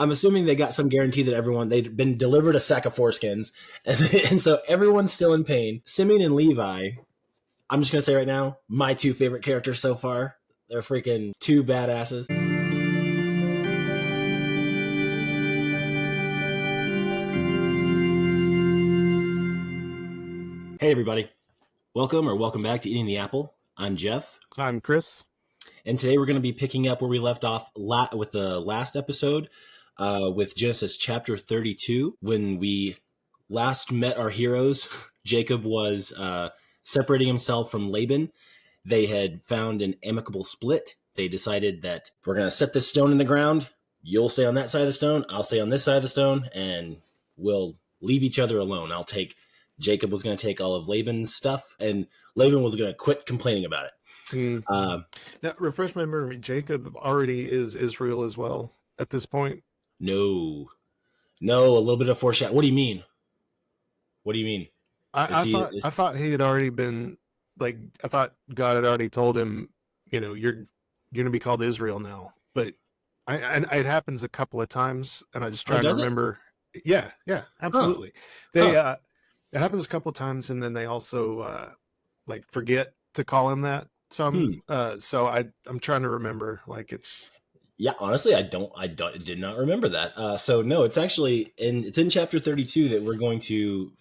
I'm assuming they got some guarantee that they'd been delivered a sack of foreskins, and so everyone's still in pain. Simeon and Levi, I'm just going to say right now, my two favorite characters so far. They're freaking two badasses. Hey, everybody. Welcome back to Eating the Apple. I'm Jeff. I'm Chris. And today we're going to be picking up where we left off with the last episode with Genesis chapter 32. When we last met our heroes, Jacob was separating himself from Laban. They had found an amicable split. They decided that we're going to set this stone in the ground. You'll stay on that side of the stone. I'll stay on this side of the stone, and we'll leave each other alone. Jacob was going to take all of Laban's stuff, and Laban was going to quit complaining about it. Now, refresh my memory. Jacob already is Israel as well at this point. No, a little bit of foreshadowing. What do you mean? I thought he had already been I thought God had already told him, you're going to be called Israel now. But it happens a couple of times, and I just try to remember. Yeah, absolutely. It happens a couple of times, and then they also forget to call him that. So I'm trying to remember. Yeah, honestly, I did not remember that. So no, it's actually it's in chapter 32 that we're going to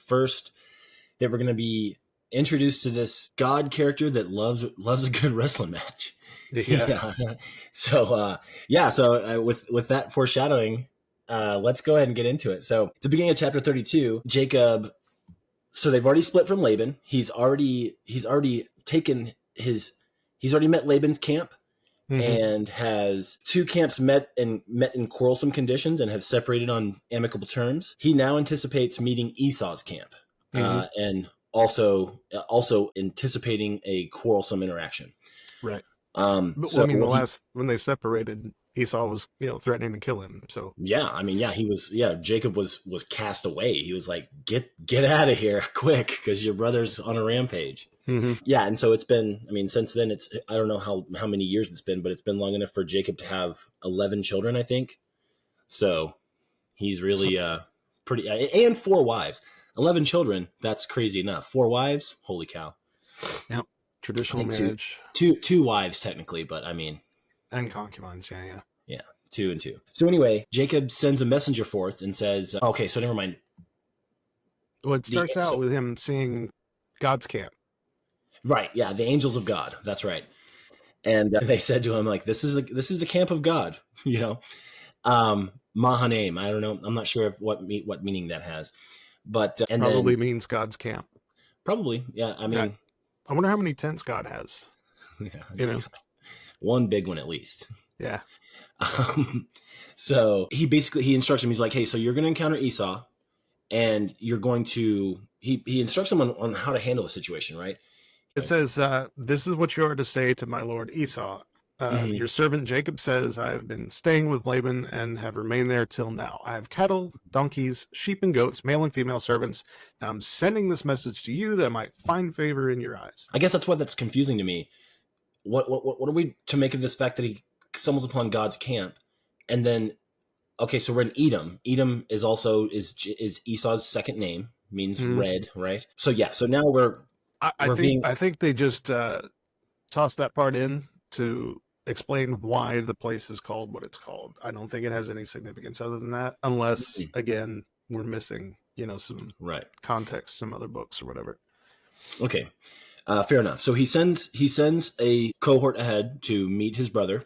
be introduced to this God character that loves a good wrestling match. Yeah. So with that foreshadowing, let's go ahead and get into it. So at the beginning of chapter 32, Jacob. So they've already split from Laban. He's already met Laban's camp, and has two camps met in quarrelsome conditions and have separated on amicable terms. He now anticipates meeting Esau's camp, and also anticipating a quarrelsome interaction. Right. When they separated, Esau was, threatening to kill him. So Jacob was cast away. He was like, get out of here quick, because your brother's on a rampage. Yeah, and so it's been, since then I don't know how many years it's been, but it's been long enough for Jacob to have 11 children, I think. So he's really pretty, and 4 wives. 11 children, that's crazy enough. 4 wives, holy cow. Yep. Traditional marriage. Two wives technically, but and concubines, yeah. Yeah, 2 and 2. So anyway, Jacob sends a messenger forth and says, okay, so never mind. Well, it starts out with him seeing God's camp. Right, yeah, the angels of God, that's right. And they said to him, this is the camp of God, Mahanaim, I don't know, I'm not sure what meaning that has. But probably means God's camp. Probably, yeah, I wonder how many tents God has. Yeah, one big one at least. Yeah. So he instructs him. He's like, hey, so you're going to encounter Esau, and you're going to. He instructs him on how to handle the situation, right? It says, "This is what you are to say to my lord Esau. Your servant Jacob says, I have been staying with Laban and have remained there till now. I have cattle, donkeys, sheep, and goats, male and female servants. Now I'm sending this message to you that I might find favor in your eyes." I guess that's confusing to me. What are we to make of this fact that he stumbles upon God's camp, and then, okay, so we're in Edom. Edom is also is Esau's second name, means red, right? So yeah, so now I think they just tossed that part in to explain why the place is called what it's called. I don't think it has any significance other than that, unless again we're missing, some context, some other books or whatever. Okay, fair enough. So he sends a cohort ahead to meet his brother,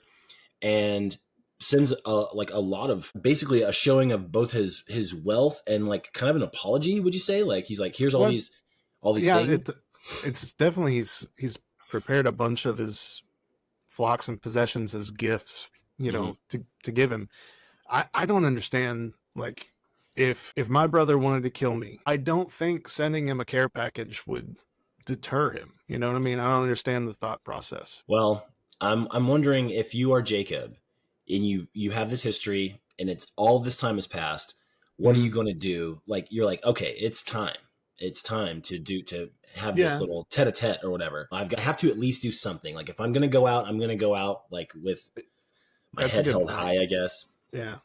and sends a lot of, basically a showing of both his wealth and kind of an apology. Would you say he's like, here's all these things? It's definitely he's prepared a bunch of his flocks and possessions as gifts, to give him. I don't understand, if my brother wanted to kill me, I don't think sending him a care package would deter him. You know what I mean? I don't understand the thought process. Well, I'm wondering, if you are Jacob and you have this history and it's all this time has passed, what are you going to do? You're like, okay, it's time to have this little tete-a-tete or whatever. I have to at least do something. If I'm going to go out, I'm going to go out with my head held high, I guess. Yeah.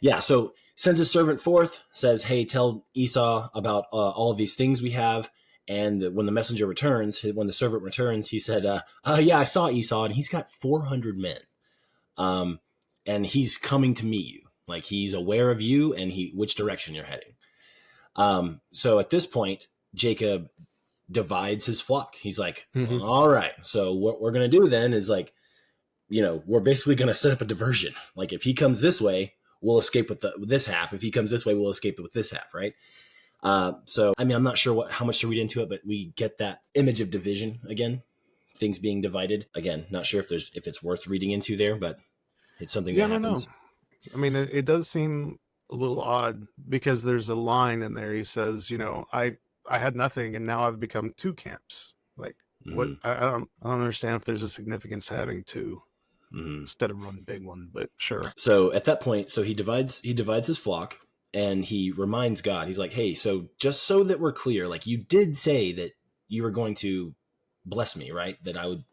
Yeah, so sends his servant forth, says, hey, tell Esau about all of these things we have. And when the messenger returns, when the servant returns, he said, yeah, I saw Esau, and he's got 400 men. And he's coming to meet you. Like, he's aware of you and which direction you're heading. So at this point, Jacob divides his flock. He's like, Mm-hmm. all right, so what we're going to do then is like, we're basically going to set up a diversion. Like, if he comes this way, we'll escape with this half. If he comes this way, we'll escape with this half, right? So, I mean, I'm not sure how much to read into it, but we get that image of division again, things being divided. Again, not sure if it's worth reading into there, but it's something that happens. No. I mean, it does seem a little odd because there's a line in there. He says, I had nothing and now I've become two camps. Like, what? I don't understand if there's a significance having two instead of one big one, but sure. So at that point, he divides his flock and he reminds God. He's like, hey, so just so that we're clear, like, you did say that you were going to bless me, right? That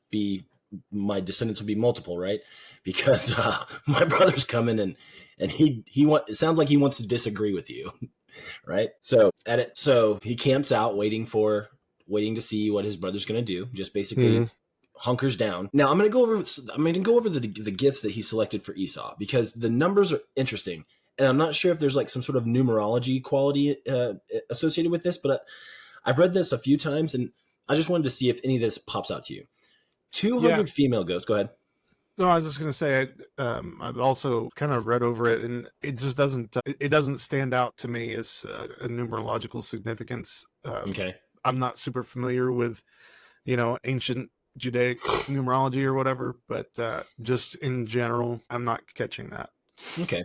my descendants would be multiple, right? Because my brother's coming and it sounds like he wants to disagree with you, right? So he camps out waiting to see what his brother's going to do. Just basically hunkers down. Now I'm going to go over the gifts that he selected for Esau, because the numbers are interesting, and I'm not sure if there's like some sort of numerology quality associated with this, but I've read this a few times, and I just wanted to see if any of this pops out to you. 200 female goats. Go ahead. No, I was just going to say, I've also kind of read over it, and it just doesn't stand out to me as a numerological significance. Okay. I'm not super familiar with, ancient Judaic numerology or whatever, but just in general, I'm not catching that. Okay.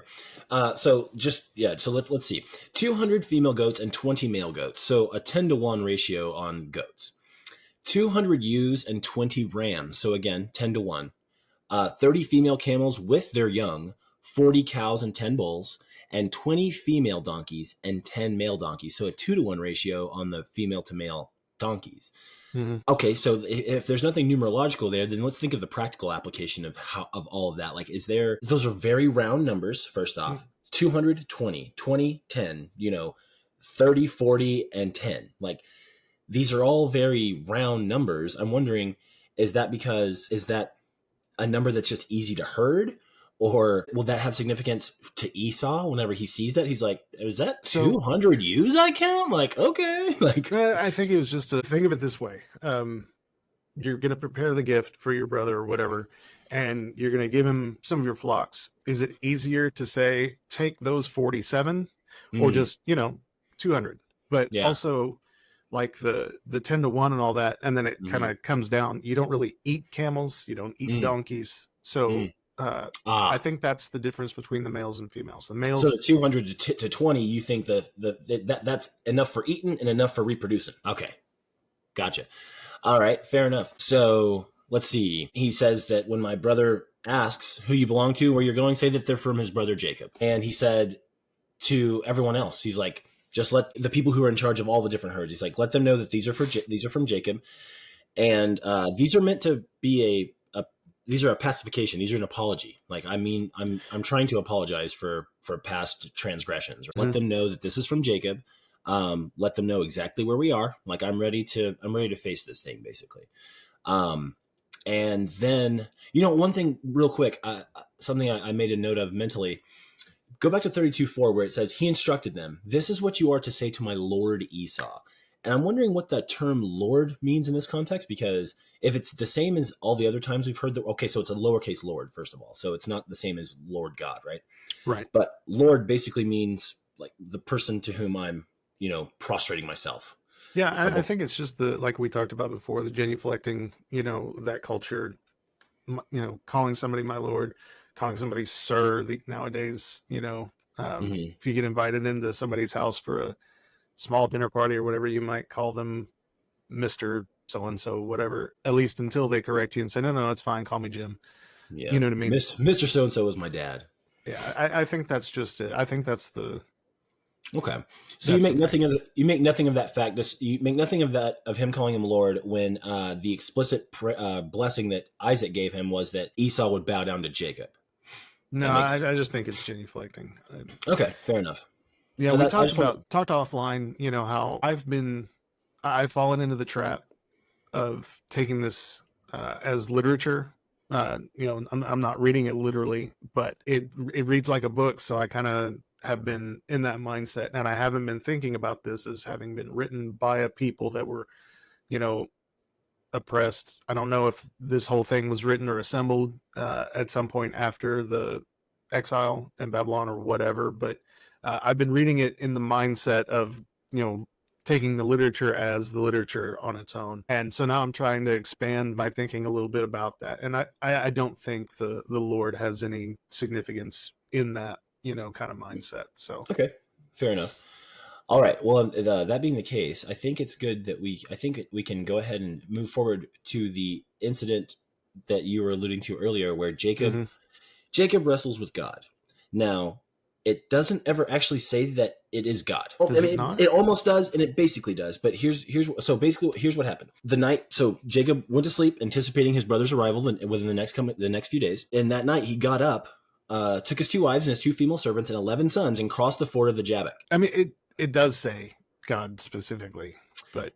So let's see. 200 female goats and 20 male goats. So a 10-to-1 ratio on goats. 200 ewes and 20 rams. So again, 10-to-1. 30 female camels with their young, 40 cows and 10 bulls, and 20 female donkeys and 10 male donkeys. So a 2-to-1 ratio on the female to male donkeys. Mm-hmm. Okay, so if there's nothing numerological there, then let's think of the practical application of all of that. Like, those are very round numbers, first off. 200, 20, 20, 10, 30, 40, and 10. Like, these are all very round numbers. I'm wondering, is that a number that's just easy to herd, or will that have significance to Esau whenever he sees that? He's like, is that 200 ewes I count? Like, okay. Like, I think it was just think of it this way. You're going to prepare the gift for your brother or whatever, and you're going to give him some of your flocks. Is it easier to say, take those 47 or just, 200? But also like the 10-to-1 and all that. And then it kind of comes down. You don't really eat camels. You don't eat donkeys. So I think that's the difference between the males and females. The males. So the 200 to 20, you think that's enough for eating and enough for reproducing. Okay. Gotcha. All right. Fair enough. So let's see. He says that when my brother asks who you belong to, where you're going, say that they're from his brother Jacob. And he said to everyone else, he's like, just let the people who are in charge of all the different herds, he's like, let them know that these are from Jacob. And these are meant to be these are a pacification. These are an apology. Like, I mean, I'm trying to apologize for past transgressions. Let them know that this is from Jacob. Let them know exactly where we are. Like, I'm ready to face this thing, basically. And then, one thing real quick, something I made a note of mentally. Go back to 32:4 where it says, he instructed them, this is what you are to say to my lord Esau. And I'm wondering what that term Lord means in this context, because if it's the same as all the other times we've heard so it's a lowercase Lord, first of all. So it's not the same as Lord God, right? Right. But Lord basically means like the person to whom I'm, prostrating myself. Yeah, I think it's just like we talked about before, the genuflecting, that culture, calling somebody my lord, calling somebody sir nowadays, if you get invited into somebody's house for a small dinner party or whatever, you might call them Mr. So-and-so, whatever, at least until they correct you and say, no, it's fine. Call me Jim. Yeah. You know what I mean? Mr. So-and-so is my dad. Yeah. I think that's just it. I think that's the, okay. So you make nothing of that fact. You make nothing of him calling him Lord when the explicit blessing that Isaac gave him was that Esau would bow down to Jacob. No, That makes I just think it's genuflecting. okay, fair enough. Yeah, So we that I talked just want to offline, how I've fallen into the trap of taking this as literature. I'm not reading it literally, but it reads like a book, so I kind of have been in that mindset, and I haven't been thinking about this as having been written by a people that were, you know, oppressed. I don't know if this whole thing was written or assembled at some point after the exile in Babylon or whatever, but I've been reading it in the mindset of, taking the literature as the literature on its own. And so now I'm trying to expand my thinking a little bit about that. And I don't think the Lord has any significance in that, kind of mindset. So, okay, fair enough. All right. Well, that being the case, I think it's good that I think we can go ahead and move forward to the incident that you were alluding to earlier, where mhm. Jacob wrestles with God. Now, it doesn't ever actually say that it is God. Well, I Does it mean, not? it almost does, and it basically does. But so basically here's what happened. The night, so Jacob went to sleep, anticipating his brother's arrival within the next few days. And that night, he got up, took his 2 wives and his 2 female servants and 11 sons, and crossed the ford of the Jabbok. I mean, it does say God specifically, but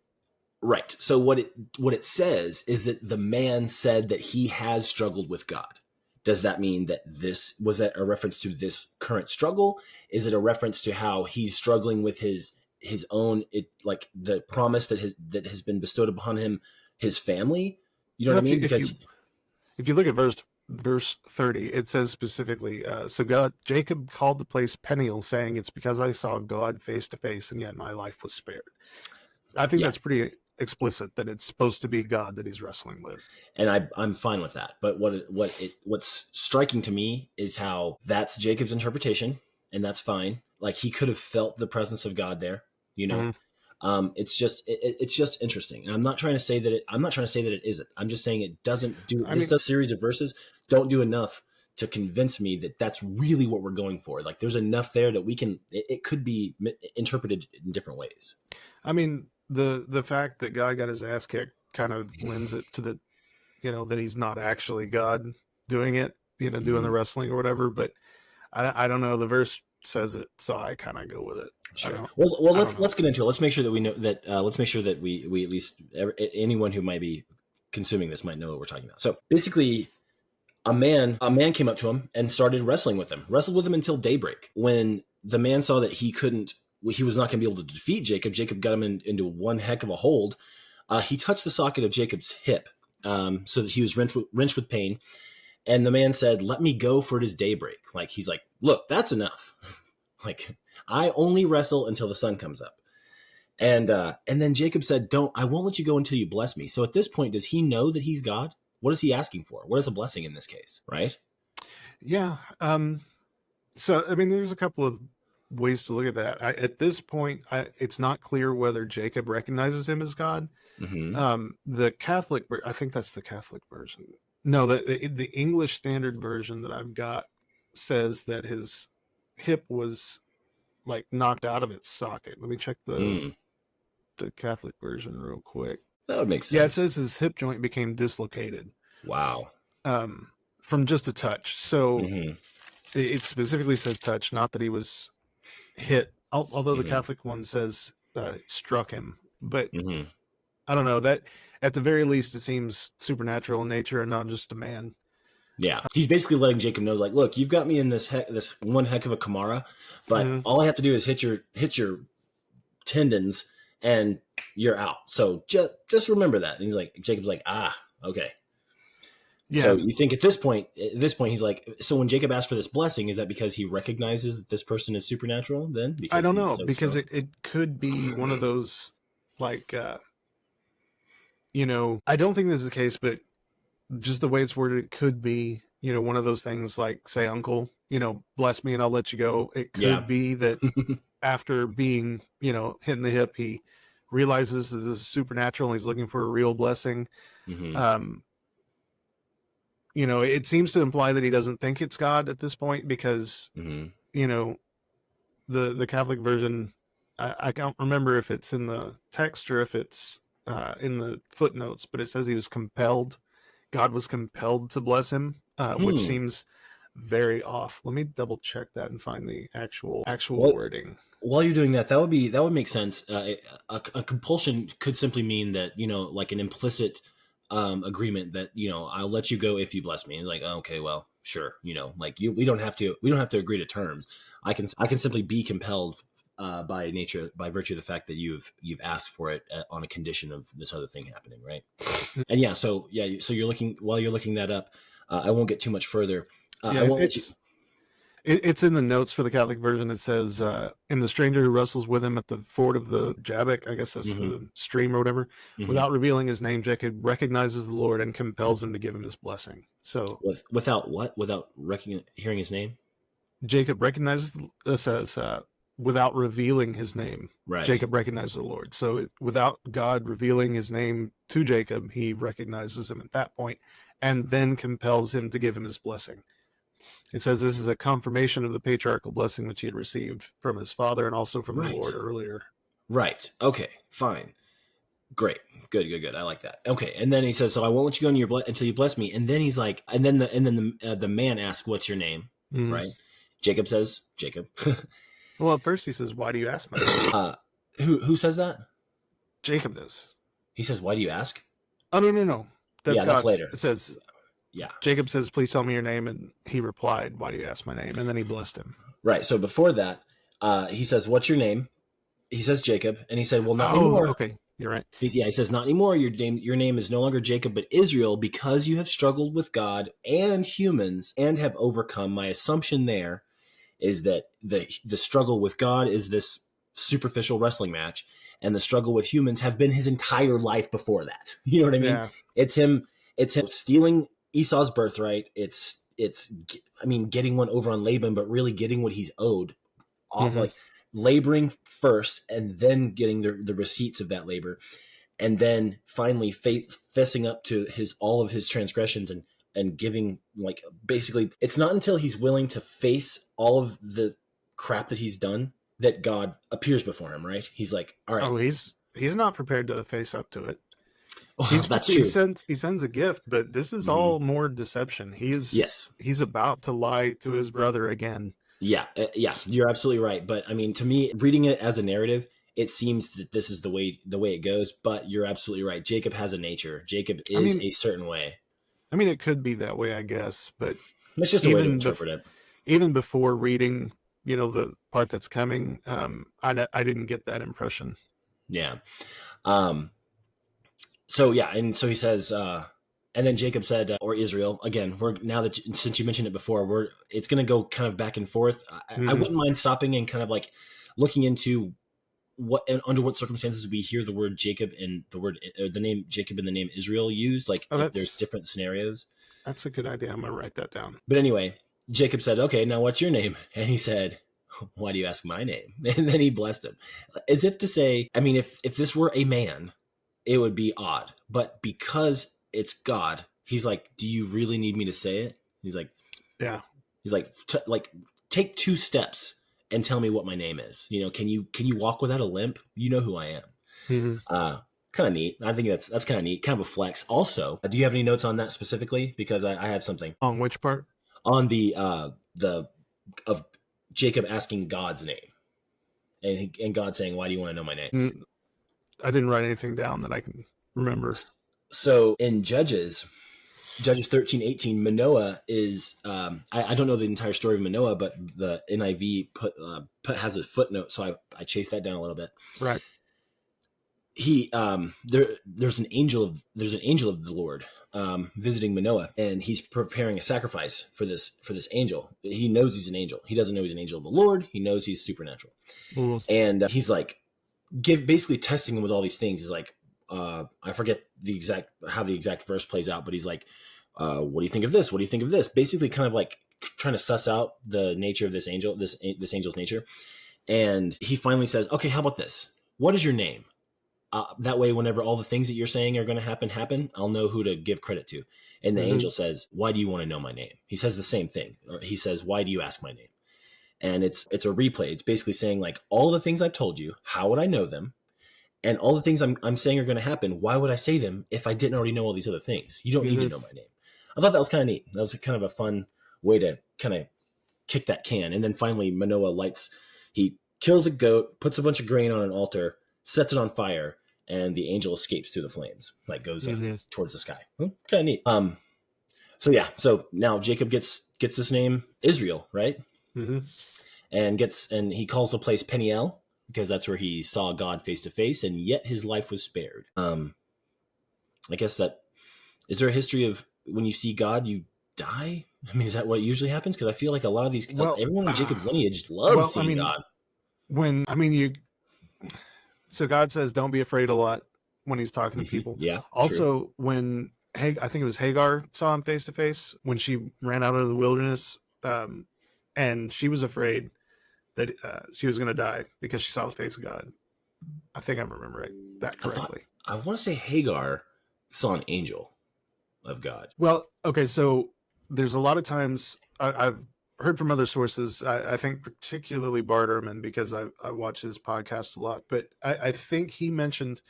right. So what it says is that the man said that he has struggled with God. Does that mean that was that a reference to this current struggle? Is it a reference to how he's struggling with his own, like the promise that has been bestowed upon him, his family? You know what I mean? Because if you look at verse 30, it says specifically, so Jacob called the place Peniel, saying, "It's because I saw God face to face, and yet my life was spared." I think yeah, that's pretty explicit that it's supposed to be God that he's wrestling with. and I'm fine with that. But what's striking to me is how that's Jacob's interpretation, and that's fine. Like, he could have felt the presence of God there, you know. It's just interesting, and I'm not trying to say that it isn't. I'm just saying it doesn't do. This series of verses don't do enough to convince me that that's really what we're going for. Like, there's enough there that we can. It could be interpreted in different ways. I mean, the fact that God got his ass kicked kind of lends it to the, that he's not actually God doing it, doing the wrestling or whatever. But I don't know. The verse says it, so I kind of go with it. Sure. Well, let's get into it. Let's make sure that we know that. Let's make sure that we at least anyone who might be consuming this might know what we're talking about. So basically, a man came up to him and started wrestled with him until daybreak. When the man saw that he was not going to be able to defeat Jacob, Jacob got him into one heck of a hold. He touched the socket of Jacob's hip, so that he was wrenched with pain. And the man said, "Let me go, for it is daybreak." Like, he's like, "Look, that's enough." Like, I only wrestle until the sun comes up. And then Jacob said, I won't let you go until you bless me. So at this point, does he know that he's God? What is he asking for? What is a blessing in this case? Right? Yeah. So, I mean, there's a couple of ways to look at that. At this point, it's not clear whether Jacob recognizes him as God. Mm-hmm. The Catholic, I think that's the Catholic version. No, the English Standard Version that I've got says that his hip was like knocked out of its socket. Let me check the Catholic version real quick. That would make sense. Yeah, it says his hip joint became dislocated. Wow. From just a touch. So it specifically says touch, not that he was hit. Although the Catholic one says it struck him, but I don't know, that at the very least it seems supernatural in nature and not just a man. Yeah, he's basically letting Jacob know, like, look, you've got me in this one heck of a Kamara, but all I have to do is hit your tendons and you're out. So just remember that. And he's like, Jacob's like, okay. Yeah. So you think at this point he's like, so when Jacob asked for this blessing, is that because he recognizes that this person is supernatural? Then because I don't know, because it could be one of those, like, I don't think this is the case, but just the way it's worded, it could be, one of those things like, say, uncle, bless me and I'll let you go. It could be that after being, hit in the hip, he realizes that this is supernatural and he's looking for a real blessing. It seems to imply that he doesn't think it's God at this point because, the Catholic version, I don't remember if it's in the text or if it's in the footnotes, but it says he was compelled. God was compelled to bless him, which seems very off. Let me double check that and find the actual Well, wording. while you're doing that, that would make sense. A compulsion could simply mean that, like an implicit agreement that, I'll let you go if you bless me. And like, oh, okay, well, sure, like we don't have to agree to terms. I can simply be compelled by nature, by virtue of the fact that you've asked for it on a condition of this other thing happening, right? And so you're looking that up. I won't get too much further. I won't let you. It's in the notes for the Catholic version. It says, "In the stranger who wrestles with him at the ford of the Jabbok," I guess that's the stream or whatever, without revealing his name, Jacob recognizes the Lord and compels him to give him his blessing. So, without what? Without hearing his name? Jacob recognizes, says, without revealing his name, right. Jacob recognizes the Lord. So, without God revealing his name to Jacob, he recognizes him at that point and then compels him to give him his blessing. It says this is a confirmation of the patriarchal blessing which he had received from his father and also from the Lord earlier. Right. Okay. Fine. Great. Good. I like that. Okay. And then he says, "So I won't let you go until you bless me." And then he's like, and then the man asks, "What's your name?" Right. Jacob says, "Jacob." Well, at first he says, "Why do you ask my name?" Who says that? Jacob does. He says, "Why do you ask?" Oh no. That's later. It says. Yeah. Jacob says, "Please tell me your name." And he replied, "Why do you ask my name?" And then he blessed him. Right. So before that, he says, "What's your name?" He says, "Jacob." And he said, "Well, not anymore." Okay. You're right. Yeah. He says, "Not anymore. Your name is no longer Jacob, but Israel, because you have struggled with God and humans and have overcome." My assumption there is that the struggle with God is this superficial wrestling match, and the struggle with humans have been his entire life before that. You know what I mean? Yeah. It's him stealing Esau's birthright. It's getting one over on Laban, but really getting what he's owed, like laboring first and then getting the receipts of that labor, and then finally fessing up to all of his transgressions and giving, like, basically it's not until he's willing to face all of the crap that he's done that God appears before him, right? He's like, all right. Oh, he's not prepared to face up to it. Well, that's true. He sends a gift, but this is all more deception. He's about to lie to his brother again. Yeah, you're absolutely right. But I mean, to me, reading it as a narrative, it seems that this is the way it goes. But you're absolutely right. Jacob has a nature. Jacob is a certain way. I mean, it could be that way, I guess, but it's just a way to interpret it. Even before reading, the part that's coming, I didn't get that impression. Yeah. So he says, and then Jacob said, or Israel, again, since you mentioned it before, it's going to go kind of back and forth. I wouldn't mind stopping and kind of like looking into under what circumstances we hear the word Jacob and the name Jacob and the name Israel used, like if there's different scenarios. That's a good idea. I'm going to write that down. But anyway, Jacob said, "Okay, now what's your name?" And he said, "Why do you ask my name?" And then he blessed him, as if to say, I mean, if this were a man, it would be odd, but because it's God, he's like, "Do you really need me to say it?" He's like, "Yeah." He's like, take 2 steps and tell me what my name is. Can you walk without a limp? You know who I am. Kind of neat. I think that's kind of neat. Kind of a flex. Also, do you have any notes on that specifically? Because I have something. On which part? On the of Jacob asking God's name, and God saying, "Why do you want to know my name?" I didn't write anything down that I can remember. So in Judges 13:18, Manoah is I don't know the entire story of Manoah, but the NIV has a footnote, so I chased that down a little bit. Right. He there's an angel of the Lord visiting Manoah, and he's preparing a sacrifice for this angel. He knows he's an angel. He doesn't know he's an angel of the Lord. He knows he's supernatural. And he's like basically testing him with all these things. He's like, I forget how the exact verse plays out, but he's like, what do you think of this? What do you think of this? Basically kind of like trying to suss out the nature of this angel, this angel's nature. And he finally says, "Okay, how about this? What is your name? That way, whenever all the things that you're saying are going to happen, I'll know who to give credit to." And the angel says, "Why do you want to know my name?" He says the same thing. Or he says, "Why do you ask my name?" And it's a replay. It's basically saying, like, all the things I've told you, how would I know them? And all the things I'm saying are going to happen, why would I say them if I didn't already know all these other things? You don't need to know my name. I thought that was kind of neat. That was kind of a fun way to kind of kick that can. And then finally Manoah he kills a goat, puts a bunch of grain on an altar, sets it on fire, and the angel escapes through the flames, like goes towards the sky. Well, kind of neat. So now Jacob gets this name Israel, right? Mm-hmm. And he calls the place Peniel because that's where he saw God face to face, and yet his life was spared. I guess that is there a history of when you see God, you die? I mean, is that what usually happens? Because I feel like a lot of these, everyone in Jacob's lineage loves seeing God. So God says, "Don't be afraid" a lot when he's talking to people. Yeah. Also, true. When I think it was Hagar saw him face to face when she ran out into the wilderness, and she was afraid that she was going to die because she saw the face of God. I think I remember that correctly. I want to say Hagar saw an angel of God. Well, okay, so there's a lot of times I've heard from other sources. I think particularly Barterman, because I watch his podcast a lot. But I think he mentioned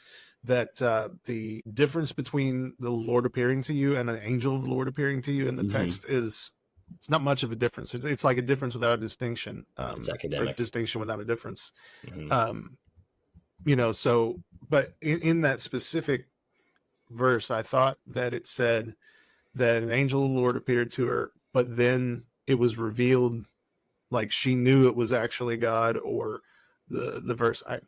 that the difference between the Lord appearing to you and an angel of the Lord appearing to you in the text is it's not much of a difference. It's like a difference without a distinction. It's academic. Or distinction without a difference. Mm-hmm. But in that specific verse, I thought that it said that an angel of the Lord appeared to her, but then it was revealed, like she knew it was actually God, or the verse. I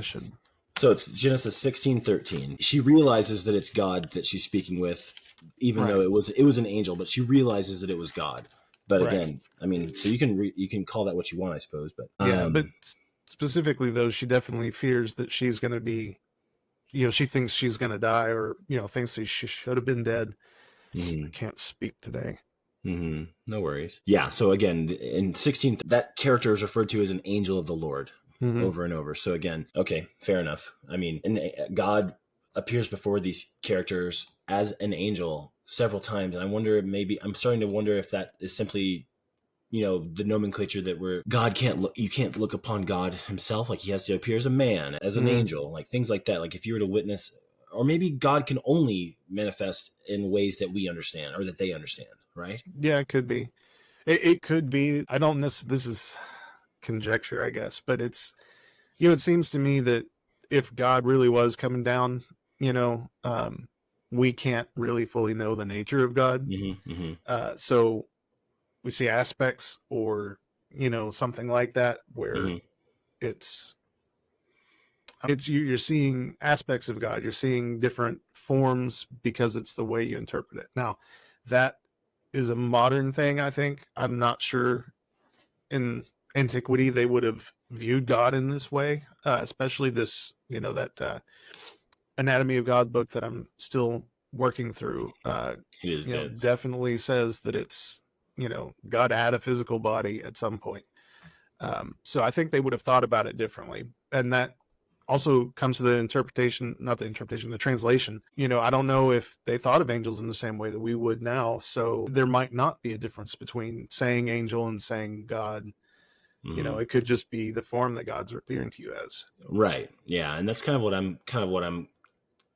should. So it's Genesis 16:13. She realizes that it's God that she's speaking with, even though it was an angel, but she realizes that it was God. But again, I mean, so you can call that what you want, I suppose. But but specifically though, she definitely fears that she's going to be, she thinks she's going to die, or thinks that she should have been dead. I can't speak today. No worries. Yeah. So again, in 16, that character is referred to as an angel of the Lord over and over. So again, okay, fair enough. I mean, and God appears before these characters as an angel several times. And I'm starting to wonder if that is simply, the nomenclature that you can't look upon God himself. Like he has to appear as a man, as an angel, like things like that. Like if you were to witness, or maybe God can only manifest in ways that we understand or that they understand. Right? Yeah, it could be. It could be. I don't necessarily. This is conjecture, I guess, but it's. It seems to me that if God really was coming down, we can't really fully know the nature of God. So we see aspects, or something like that, where it's you're seeing aspects of God. You're seeing different forms because it's the way you interpret it. Now, that is a modern thing, I think. I'm not sure in antiquity they would have viewed God in this way, especially this, that Anatomy of God book that I'm still working through. It is definitely says that it's, God had a physical body at some point. So I think they would have thought about it differently. And that also comes to the translation. I don't know if they thought of angels in the same way that we would now. So there might not be a difference between saying angel and saying God. It could just be the form that God's appearing to you as. Right. Yeah. And that's kind of what I'm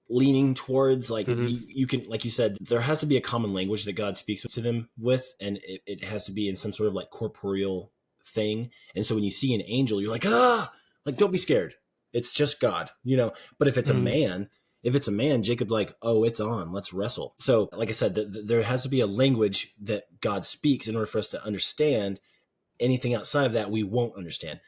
leaning towards. Like you can, like you said, there has to be a common language that God speaks to them with, and it has to be in some sort of like corporeal thing. And so when you see an angel, you're like, don't be scared. It's just God, but if it's a man, Jacob's like, oh, it's on, let's wrestle. So like I said, there has to be a language that God speaks in order for us to understand. Anything outside of that, we won't understand.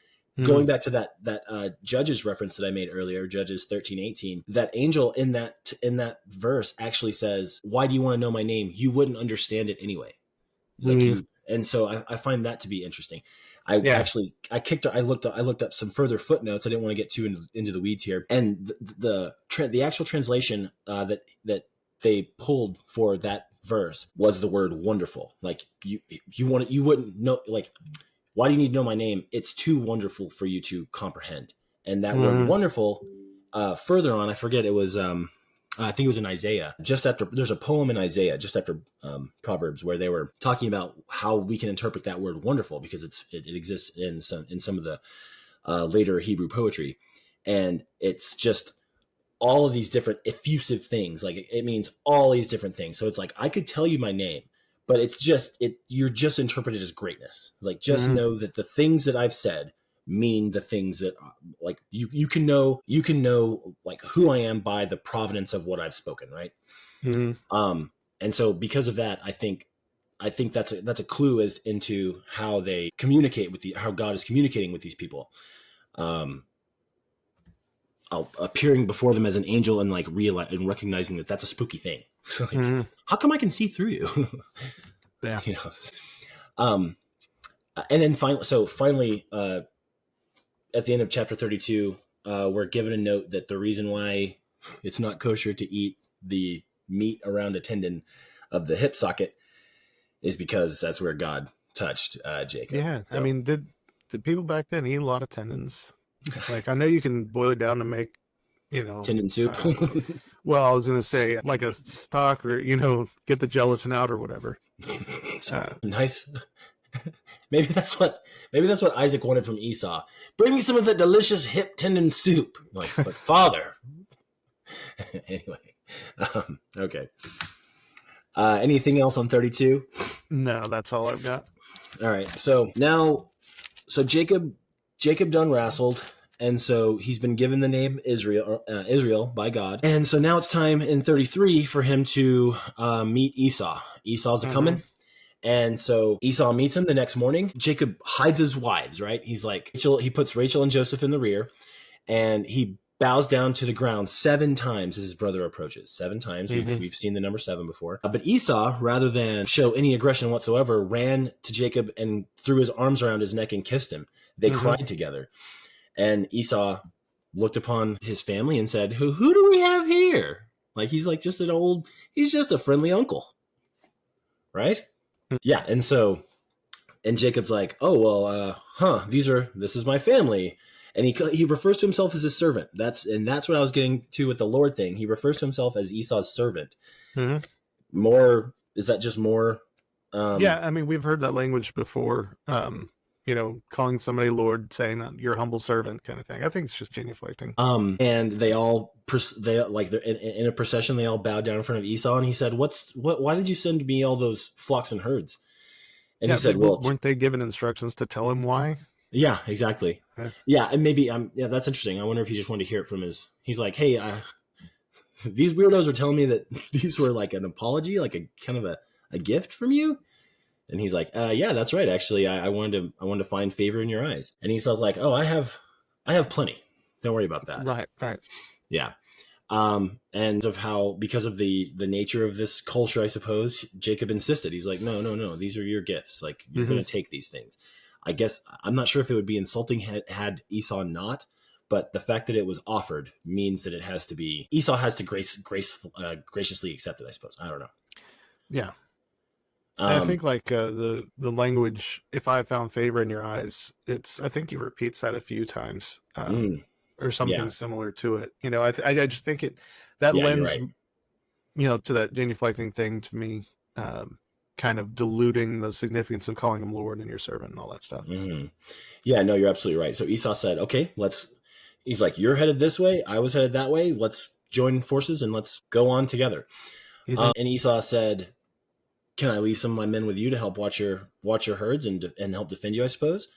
Going back to that Judges reference that I made earlier, Judges 13:18, that angel in that verse actually says, why do you want to know my name? You wouldn't understand it anyway. And so I find that to be interesting. I looked up some further footnotes. I didn't want to get too into the weeds here. And the actual translation that they pulled for that verse was the word wonderful. Like you wouldn't know, like, why do you need to know my name? It's too wonderful for you to comprehend. And that word wonderful, further on, I forget, it was I think it was in Isaiah, there's a poem in Isaiah just after Proverbs where they were talking about how we can interpret that word wonderful, because it exists in some of the later Hebrew poetry. And it's just all of these different effusive things. Like it means all these different things. So it's like, I could tell you my name, but it's just you're just interpreted as greatness. Like, just know that the things that I've said mean the things that, like, you can know like who I am by the provenance of what I've spoken, right? And so because of that, I think that's a clue as into how they communicate how God is communicating with these people, appearing before them as an angel and like and recognizing that that's a spooky thing. Like, how come I can see through you? Yeah. You know? And then finally, at the end of chapter 32, we're given a note that the reason why it's not kosher to eat the meat around a tendon of the hip socket is because that's where God touched Jacob. Yeah. So, I mean, did people back then eat a lot of tendons? Like, I know you can boil it down to make, tendon soup. Well, I was going to say like a stock, or, get the gelatin out or whatever. Nice. Maybe that's what Isaac wanted from Esau. Bring me some of that delicious hip tendon soup. Like, but father. Anyway, okay. Anything else on 32? No, that's all I've got. All right. So Jacob done wrestled, and so he's been given the name Israel by God. And so now it's time in 33 for him to meet Esau. Esau's a coming. And so Esau meets him the next morning. Jacob hides his wives, right? He's like, he puts Rachel and Joseph in the rear, and he bows down to the ground 7 times as his brother approaches. 7 times. We've seen the number 7 before. But Esau, rather than show any aggression whatsoever, ran to Jacob and threw his arms around his neck and kissed him. They cried together. And Esau looked upon his family and said, who do we have here? Like, he's like just he's just a friendly uncle. Right? Yeah. And Jacob's like, oh, well, this is my family. And he refers to himself as his servant. That's what I was getting to with the Lord thing. He refers to himself as Esau's servant. More, is that just more? Yeah, I mean, we've heard that language before. Calling somebody Lord, saying that you're a humble servant, kind of thing. I think it's just genuflecting. And they all they're in a procession. They all bowed down in front of Esau, and he said, why did you send me all those flocks and herds? And he said, well, weren't they given instructions to tell him why? Yeah, exactly. Yeah, and maybe that's interesting. I wonder if he just wanted to hear it from he's like, hey, these weirdos are telling me that these were like an apology, like a kind of a gift from you. And he's like, yeah, that's right. Actually, I wanted to find favor in your eyes. And he says like, oh, I have plenty. Don't worry about that. Right. Yeah. And because of the nature of this culture, I suppose, Jacob insisted. He's like, no, these are your gifts. Like, you're going to take these things. I guess I'm not sure if it would be insulting had Esau not, but the fact that it was offered means that Esau has to graciously accept it, I suppose. I don't know. Yeah. I think like the language, if I found favor in your eyes, I think he repeats that a few times or something similar to it. I just think that lends, right, to that genuflecting thing to me, kind of diluting the significance of calling him Lord and your servant and all that stuff. Yeah, no, you're absolutely right. So Esau said, okay, he's like, you're headed this way. I was headed that way. Let's join forces and let's go on together. And Esau said, can I leave some of my men with you to help watch your herds and help defend you, I suppose?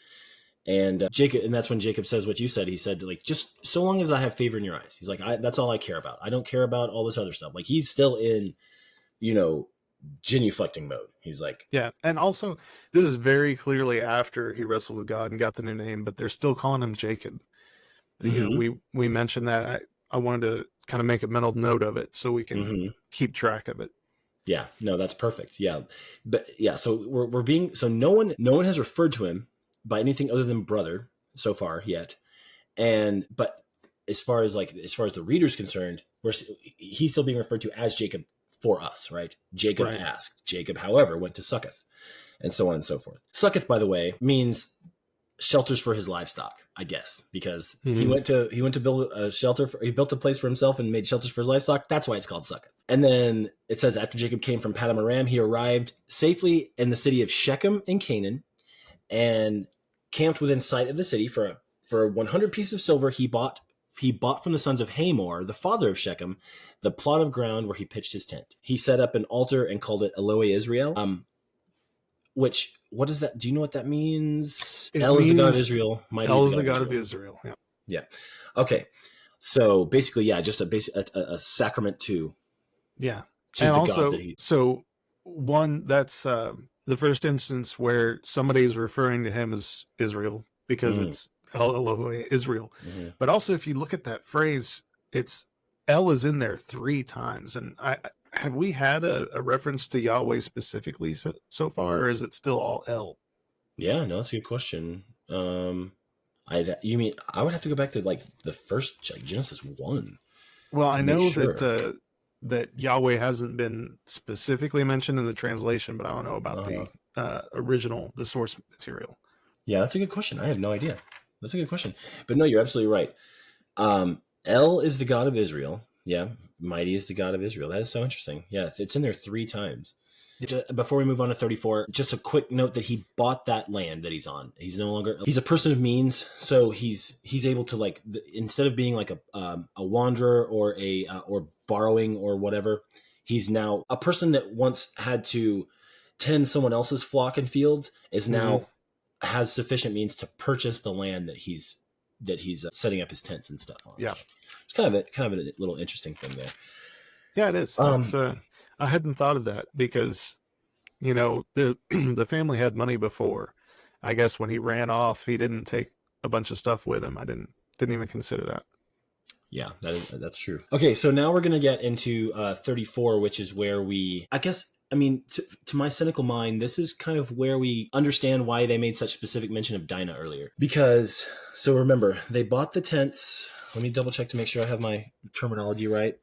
And that's when Jacob says what you said. He said, like, just so long as I have favor in your eyes. He's like, that's all I care about. I don't care about all this other stuff. Like, he's still in, genuflecting mode. He's like, yeah. And also, this is very clearly after he wrestled with God and got the new name, but they're still calling him Jacob. We mentioned that. I wanted to kind of make a mental note of it so we can keep track of it. Yeah, no, that's perfect. Yeah. But yeah, so no one has referred to him by anything other than brother so far yet. But as far as the reader's concerned, he's still being referred to as Jacob for us, right? Jacob asked. Jacob, however, went to Succoth, and so on and so forth. Succoth, by the way, means shelters for his livestock, I guess, because he went to build a shelter. He built a place for himself and made shelters for his livestock. That's why it's called Succoth. And then it says, after Jacob came from Paddan Aram, he arrived safely in the city of Shechem in Canaan and camped within sight of the city. For 100 pieces of silver, he bought from the sons of Hamor, the father of Shechem, the plot of ground where he pitched his tent. He set up an altar and called it Elohe Israel. what does that? Do you know what that means? It El is the God of means Israel. Mighty El is is the the God God of of Israel. Israel. Yeah. Yeah. Okay. So basically, yeah, just a sacrament Yeah. to And the God also, that he. so one, that's the first instance where somebody is referring to him as Israel because Mm, it's El Elohe Israel. mm-hmm. But also, if you look at that phrase, it's El is in there 3 times. And have we had a reference to Yahweh specifically so far, or is it still all El? Yeah, no, that's a good question. You mean I would have to go back to like the first like Genesis 1 Well, I to make know sure. that Yahweh hasn't been specifically mentioned in the translation, but I don't know about Uh, the original, the source material. yeah, that's a good question. I have no idea. That's a good question. But no, you're absolutely right. El is the God of Israel. Yeah, mighty is the God of Israel. That is so interesting. Yeah, it's in there 3 times. Before we move on to 34, just a quick note that he bought that land that he's on. He's no longer, he's a person of means. So he's able to like, instead of being like a wanderer or or borrowing or whatever, he's now a person that once had to tend someone else's flock and fields is Mm-hmm. now has sufficient means to purchase the land that he's setting up his tents and stuff on. Yeah, So it's kind of a little interesting thing there. yeah, it is. That's Um, I hadn't thought of that because the the family had money before. I guess when he ran off, he didn't take a bunch of stuff with him. I didn't even consider that. Yeah, that's true. Okay, so now we're going to get into 34, which is where I guess, I mean, to my cynical mind, this is kind of where we understand why they made such specific mention of Dinah earlier. Because, so remember, they bought the tents. Let me double check to make sure I have my terminology right.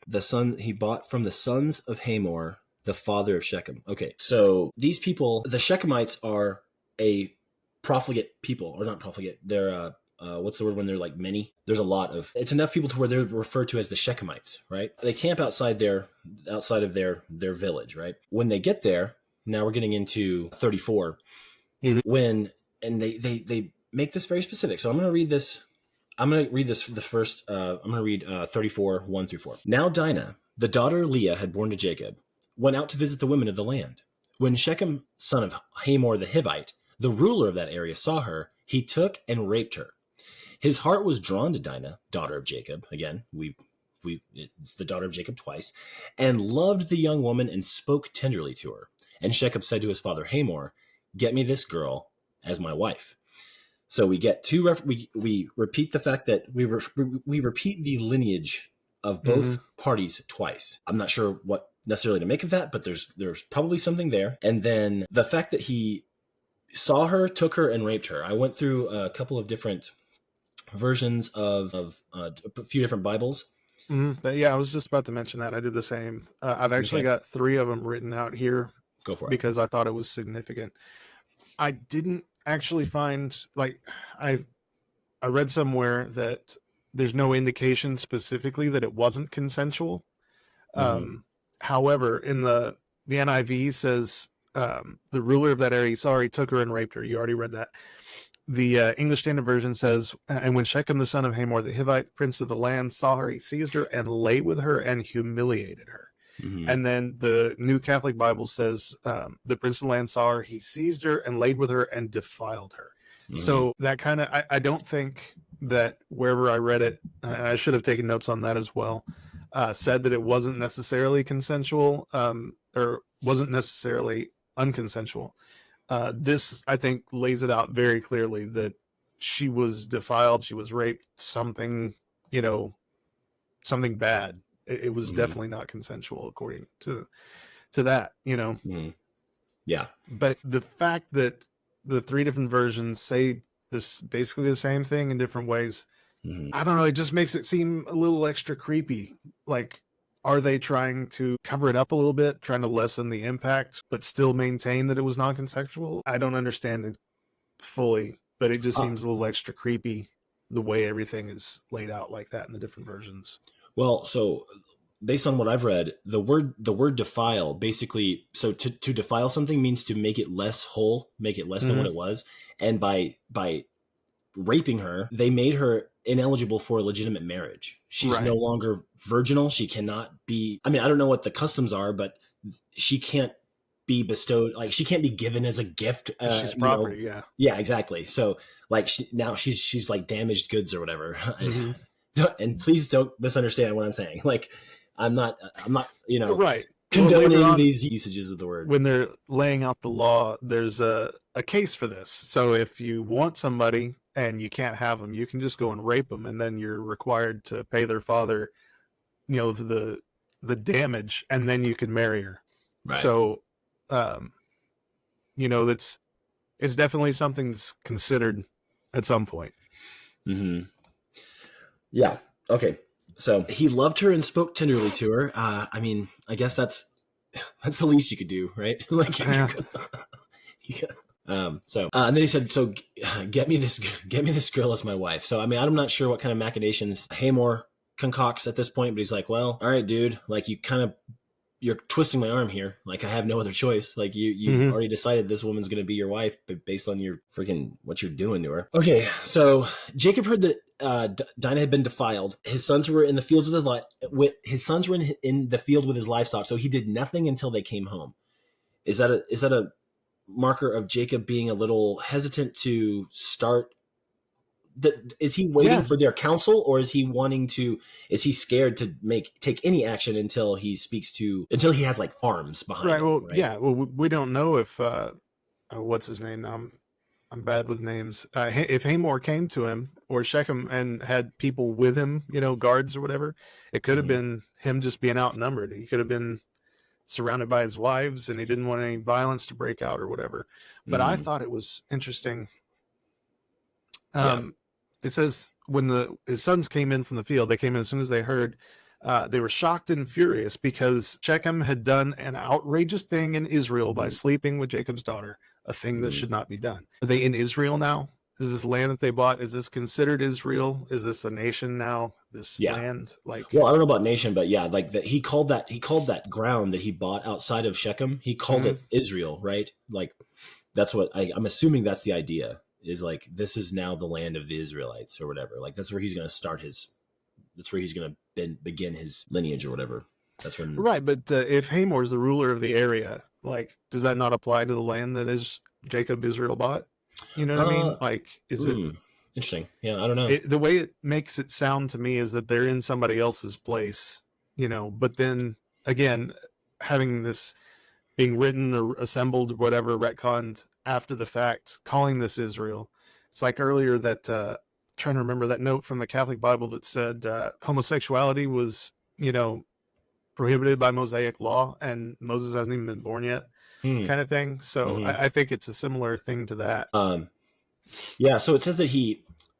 He bought from the sons of Hamor, the father of Shechem. Okay, so these people, the Shechemites, are a profligate people, or not profligate, they're what's the word when they're like many? There's a lot of. It's enough people to where they're referred to as the Shechemites, right? They camp outside of their village, right? When they get there, now we're getting into 34. Mm-hmm. And they make this very specific. So I'm going to read this. I'm going to read this the first. I'm going to read 34 1 through 4. Now Dinah, the daughter Leah had born to Jacob, went out to visit the women of the land. When Shechem, son of Hamor the Hivite, the ruler of that area, saw her, he took and raped her. His heart was drawn to Dinah, daughter of Jacob. Again, it's the daughter of Jacob twice, and loved the young woman and spoke tenderly to her. And Shechem said to his father Hamor, "Get me this girl as my wife." So we get we repeat the fact that we repeat the lineage of Mm-hmm. both parties twice. I'm not sure what necessarily to make of that, but there's probably something there. And then the fact that he saw her, took her, and raped her. I went through a couple of different versions of a few different Bibles. Mm-hmm. Yeah, I was just about to mention that. I did the same. I've actually Okay, got 3 of them written out here go for it. because I thought it was significant. I didn't actually find I I read somewhere that there's no indication specifically that it wasn't consensual. Mm-hmm. However, in the NIV says the ruler of that area saw her, he took her and raped her. You already read that. The English Standard Version says, and when Shechem, the son of Hamor, the Hivite, prince of the land, saw her, he seized her and lay with her and humiliated her. Mm-hmm. And then the New Catholic Bible says, the prince of the land saw her, he seized her and laid with her and defiled her. Mm-hmm. So that kind of, I don't think that wherever I read it, I should have taken notes on that as well, said that it wasn't necessarily consensual or wasn't necessarily unconsensual. This, I think, lays it out very clearly that she was defiled, she was raped, something bad. It was Mm-hmm. definitely not consensual according to that. Mm-hmm. Yeah. But the fact that the 3 different versions say this basically the same thing in different ways, Mm-hmm. I don't know, it just makes it seem a little extra creepy. Like, are they trying to cover it up a little bit, trying to lessen the impact, but still maintain that it was non-consensual? I don't understand it fully, but it just seems a little extra creepy the way everything is laid out like that in the different versions. Well, so based on what I've read, the word defile basically, so to defile something means to make it less whole, make it less than what it was, and by raping her, they made her ineligible for a legitimate marriage. She's no longer virginal. She cannot be. I mean, I don't know what the customs are, but she can't be bestowed, like she can't be given as a gift. She's property. Yeah. Yeah, exactly. So like now she's like damaged goods or whatever. Mm-hmm. And please don't misunderstand what I'm saying. Like I'm not, Right. condoning these usages of the word. When they're laying out the law, there's a case for this. So if you want somebody and you can't have them, you can just go and rape them, and then you're required to pay their father, the damage, and then you can marry her. Right. So, it's definitely something that's considered at some point. Mm-hmm. Yeah. Okay. So he loved her and spoke tenderly to her. I mean, I guess that's the least you could do, right? Like, yeah. And then he said, "So get me this girl as my wife." So I mean, I'm not sure what kind of machinations Hamor concocts at this point, but he's like, "Well, all right, dude. Like, you're twisting my arm here. Like, I have no other choice. Like, you already decided this woman's going to be your wife, but based on your freaking what you're doing to her." Okay, so Jacob heard that Dinah had been defiled. His sons were in the fields in the field with his livestock, so he did nothing until they came home. Is that a marker of Jacob being a little hesitant to start? Is he waiting for their counsel, or is he scared to take any action until he has like farms behind him? Well, right? Yeah. Well, we don't know if what's his name now. I'm bad with names. If Hamor came to him or Shechem and had people with him, guards or whatever, it could have been him just being outnumbered. He could have been surrounded by his wives and he didn't want any violence to break out or whatever. But I thought it was interesting. It says when his sons came in from the field, they came in as soon as they heard. They were shocked and furious because Shechem had done an outrageous thing in Israel by sleeping with Jacob's daughter, a thing that should not be done. Are they in Israel now? Is this land that they bought? Is this considered Israel? Is this a nation now? This land? Like, well, I don't know about nation, but yeah, like he called that ground that he bought outside of Shechem, he called it Israel, right? Like that's what I'm assuming that's the idea, is like this is now the land of the Israelites or whatever. Like that's where he's going to begin his lineage or whatever. That's when. Right. But if Hamor is the ruler of the area, like, does that not apply to the land that Israel bought? You know what I mean? Like, is it interesting? Yeah. I don't know. The way it makes it sound to me is that they're in somebody else's place, but then again, having this being written or assembled or whatever, retconned after the fact, calling this Israel. It's like earlier that, trying to remember that note from the Catholic Bible that said homosexuality was, prohibited by Mosaic law and Moses hasn't even been born yet, kind of thing. So I think it's a similar thing to that. Yeah. So it says that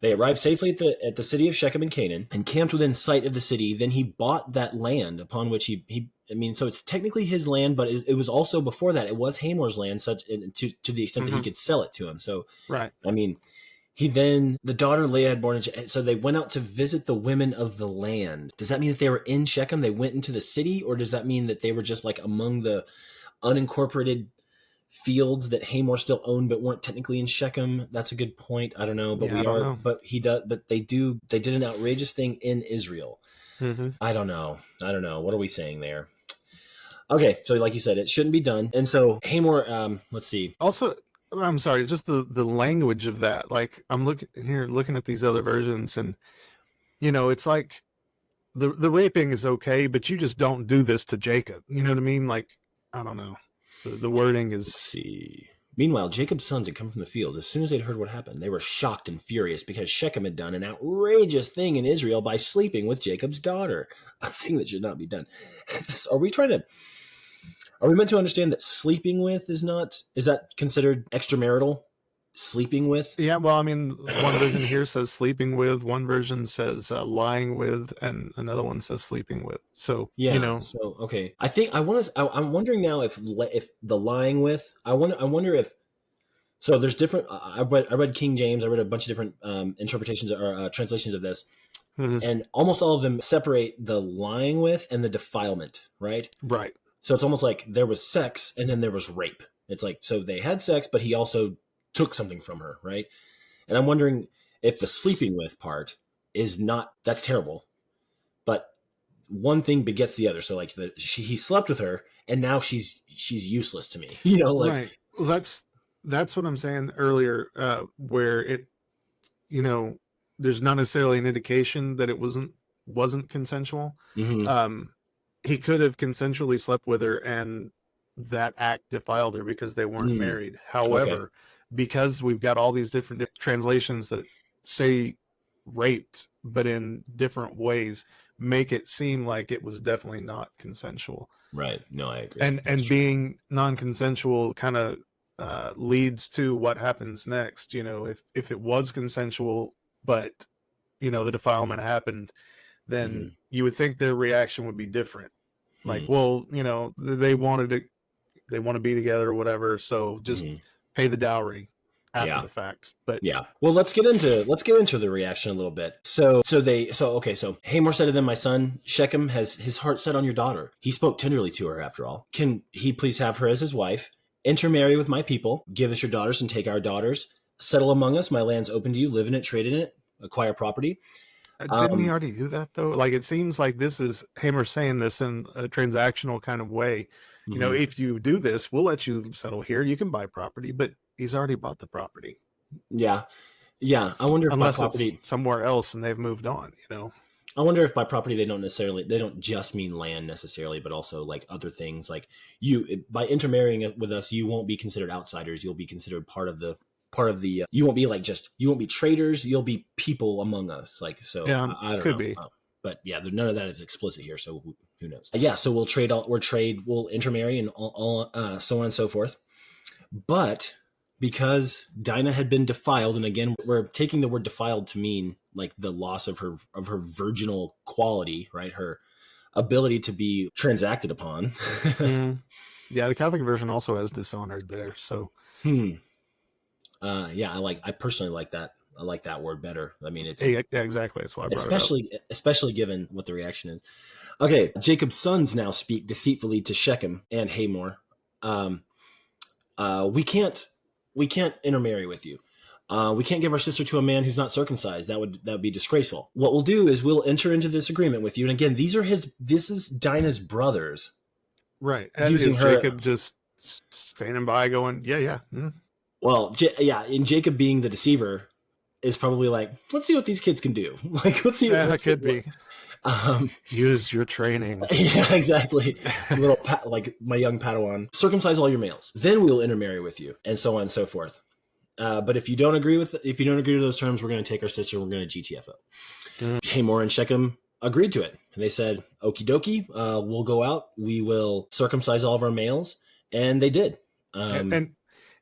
they arrived safely at the city of Shechem in Canaan and camped within sight of the city. Then he bought that land upon which so it's technically his land, but it was also before that, it was Hamor's land, to the extent that he could sell it to him. So, right. I mean, the daughter Leah had born, so they went out to visit the women of the land. Does that mean that they were in Shechem? They went into the city, or does that mean that they were just like among the unincorporated fields that Hamor still owned, but weren't technically in Shechem? That's a good point. I don't know, but they did an outrageous thing in Israel. I don't know. What are we saying there? Okay. So like you said, it shouldn't be done. And so Hamor, let's see. Also, I'm sorry, just the language of that. Like I'm looking at these other versions, and it's like the raping is okay, but you just don't do this to Jacob. You know what I mean? Like, I don't know. The wording is. Let's see. Meanwhile, Jacob's sons had come from the fields. As soon as they'd heard what happened, they were shocked and furious because Shechem had done an outrageous thing in Israel by sleeping with Jacob's daughter, a thing that should not be done. Are we meant to understand that sleeping with is that considered extramarital? Sleeping with? Yeah, well, I mean, one version here says sleeping with, one version says lying with, and another one says sleeping with. So, yeah, So, okay. I'm wondering now if the lying with, I wonder if, so there's different, I read King James, I read a bunch of different interpretations or translations of this, and almost all of them separate the lying with and the defilement, right? Right. So it's almost like there was sex and then there was rape. It's like, so they had sex, but he also took something from her, right? And I'm wondering if the sleeping with part is not, that's terrible, but one thing begets the other. So like he slept with her and now she's useless to me. You know, like right. Well, that's what I'm saying earlier, where it, you know, there's not necessarily an indication that it wasn't consensual. mhm. He could have consensually slept with her, and that act defiled her because they weren't Mm, married. okay, However, because we've got all these different translations that say raped, but in different ways, make it seem like it was definitely not consensual. right. No, I agree. That's And true. being non-consensual kind of leads to what happens next. You know, if it was consensual, but you know the defilement happened, then Hmm. you would think their reaction would be different. Like, Hmm. well, you know, they want to be together or whatever, so just Hmm. pay the dowry after Yeah. the fact. But Yeah. Well, let's get into the reaction a little bit. So Hamor said to them, "My son Shechem has his heart set on your daughter. He spoke tenderly to her. After all, can he please have her as his wife? Intermarry with my people. Give us your daughters and take our daughters. Settle among us. My land's open to you. Live in it. Trade in it. Acquire property." didn't he Um, already do that though? Like, it seems like this is Hamer saying this in a transactional kind of way. You know, mhm. if you do this, we'll let you settle here. You can buy property, but he's already bought the property, Yeah. Yeah. I wonder if by unless it's property. somewhere else and they've moved on. You know, I wonder if by property they don't just mean land necessarily, but also like other things. Like by intermarrying with us, you won't be considered outsiders. You'll be considered part of the. You won't be like you won't be traders. You'll be people among us. Like so, yeah, I don't could know. be. But yeah, none of that is explicit here, so who knows? Yeah, so we'll intermarry and all so on and so forth. But because Dinah had been defiled, and again, we're taking the word defiled to mean like the loss of her virginal quality, right? Her ability to be transacted upon. Mm. Yeah, the Catholic version also has dishonored there. So hmm. Yeah, I personally like that. I like that word better. I mean, it's yeah, exactly. That's why I brought it up. especially given what the reaction is. Okay, Jacob's sons now speak deceitfully to Shechem and Hamor. Um, we can't intermarry with you. We can't give our sister to a man who's not circumcised. That would be disgraceful. What we'll do is we'll enter into this agreement with you. And again, this is Dinah's brothers Right. And using is her. Jacob just standing by going, yeah, yeah. Mm. Well, yeah, and Jacob being the deceiver is probably like, let's see what these kids can do. Like, Yeah, it let's see could what. be. Um, Use your training. yeah, exactly. Like my young Padawan, circumcise all your males, then we'll intermarry with you, and so on and so forth. But if you don't agree to those terms, we're going to take our sister. We're going to GTFO. Mm. Hamor and Shechem agreed to it, and they said, "Okie dokie, we'll go out. We will circumcise all of our males," and they did. And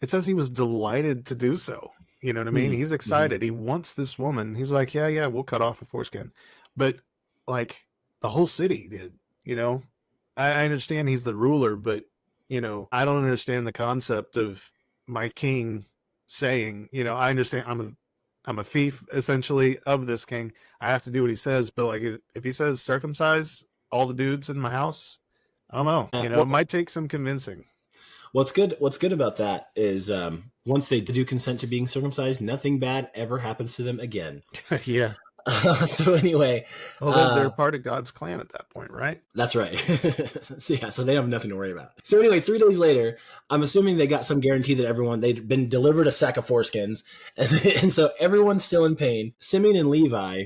it says he was delighted to do so. You know what I mean? Hmm, He's mhm. excited. He wants this woman. He's like, yeah, yeah, we'll cut off a foreskin. But like the whole city did, you know? I understand he's the ruler, but you know, I don't understand the concept of my king saying, you know, I understand I'm a thief essentially of this king. I have to do what he says, but like if he says circumcise all the dudes in my house, I don't know. You know, it Well, might take some convincing. what's good about that is once they do consent to being circumcised, nothing bad ever happens to them again. Yeah. So anyway, Well, they're part of God's clan at that point, right? that's right. So they have nothing to worry about. So anyway, 3 days later, I'm assuming they got some guarantee that they'd been delivered a sack of foreskins, and so everyone's still in pain. Simeon and Levi,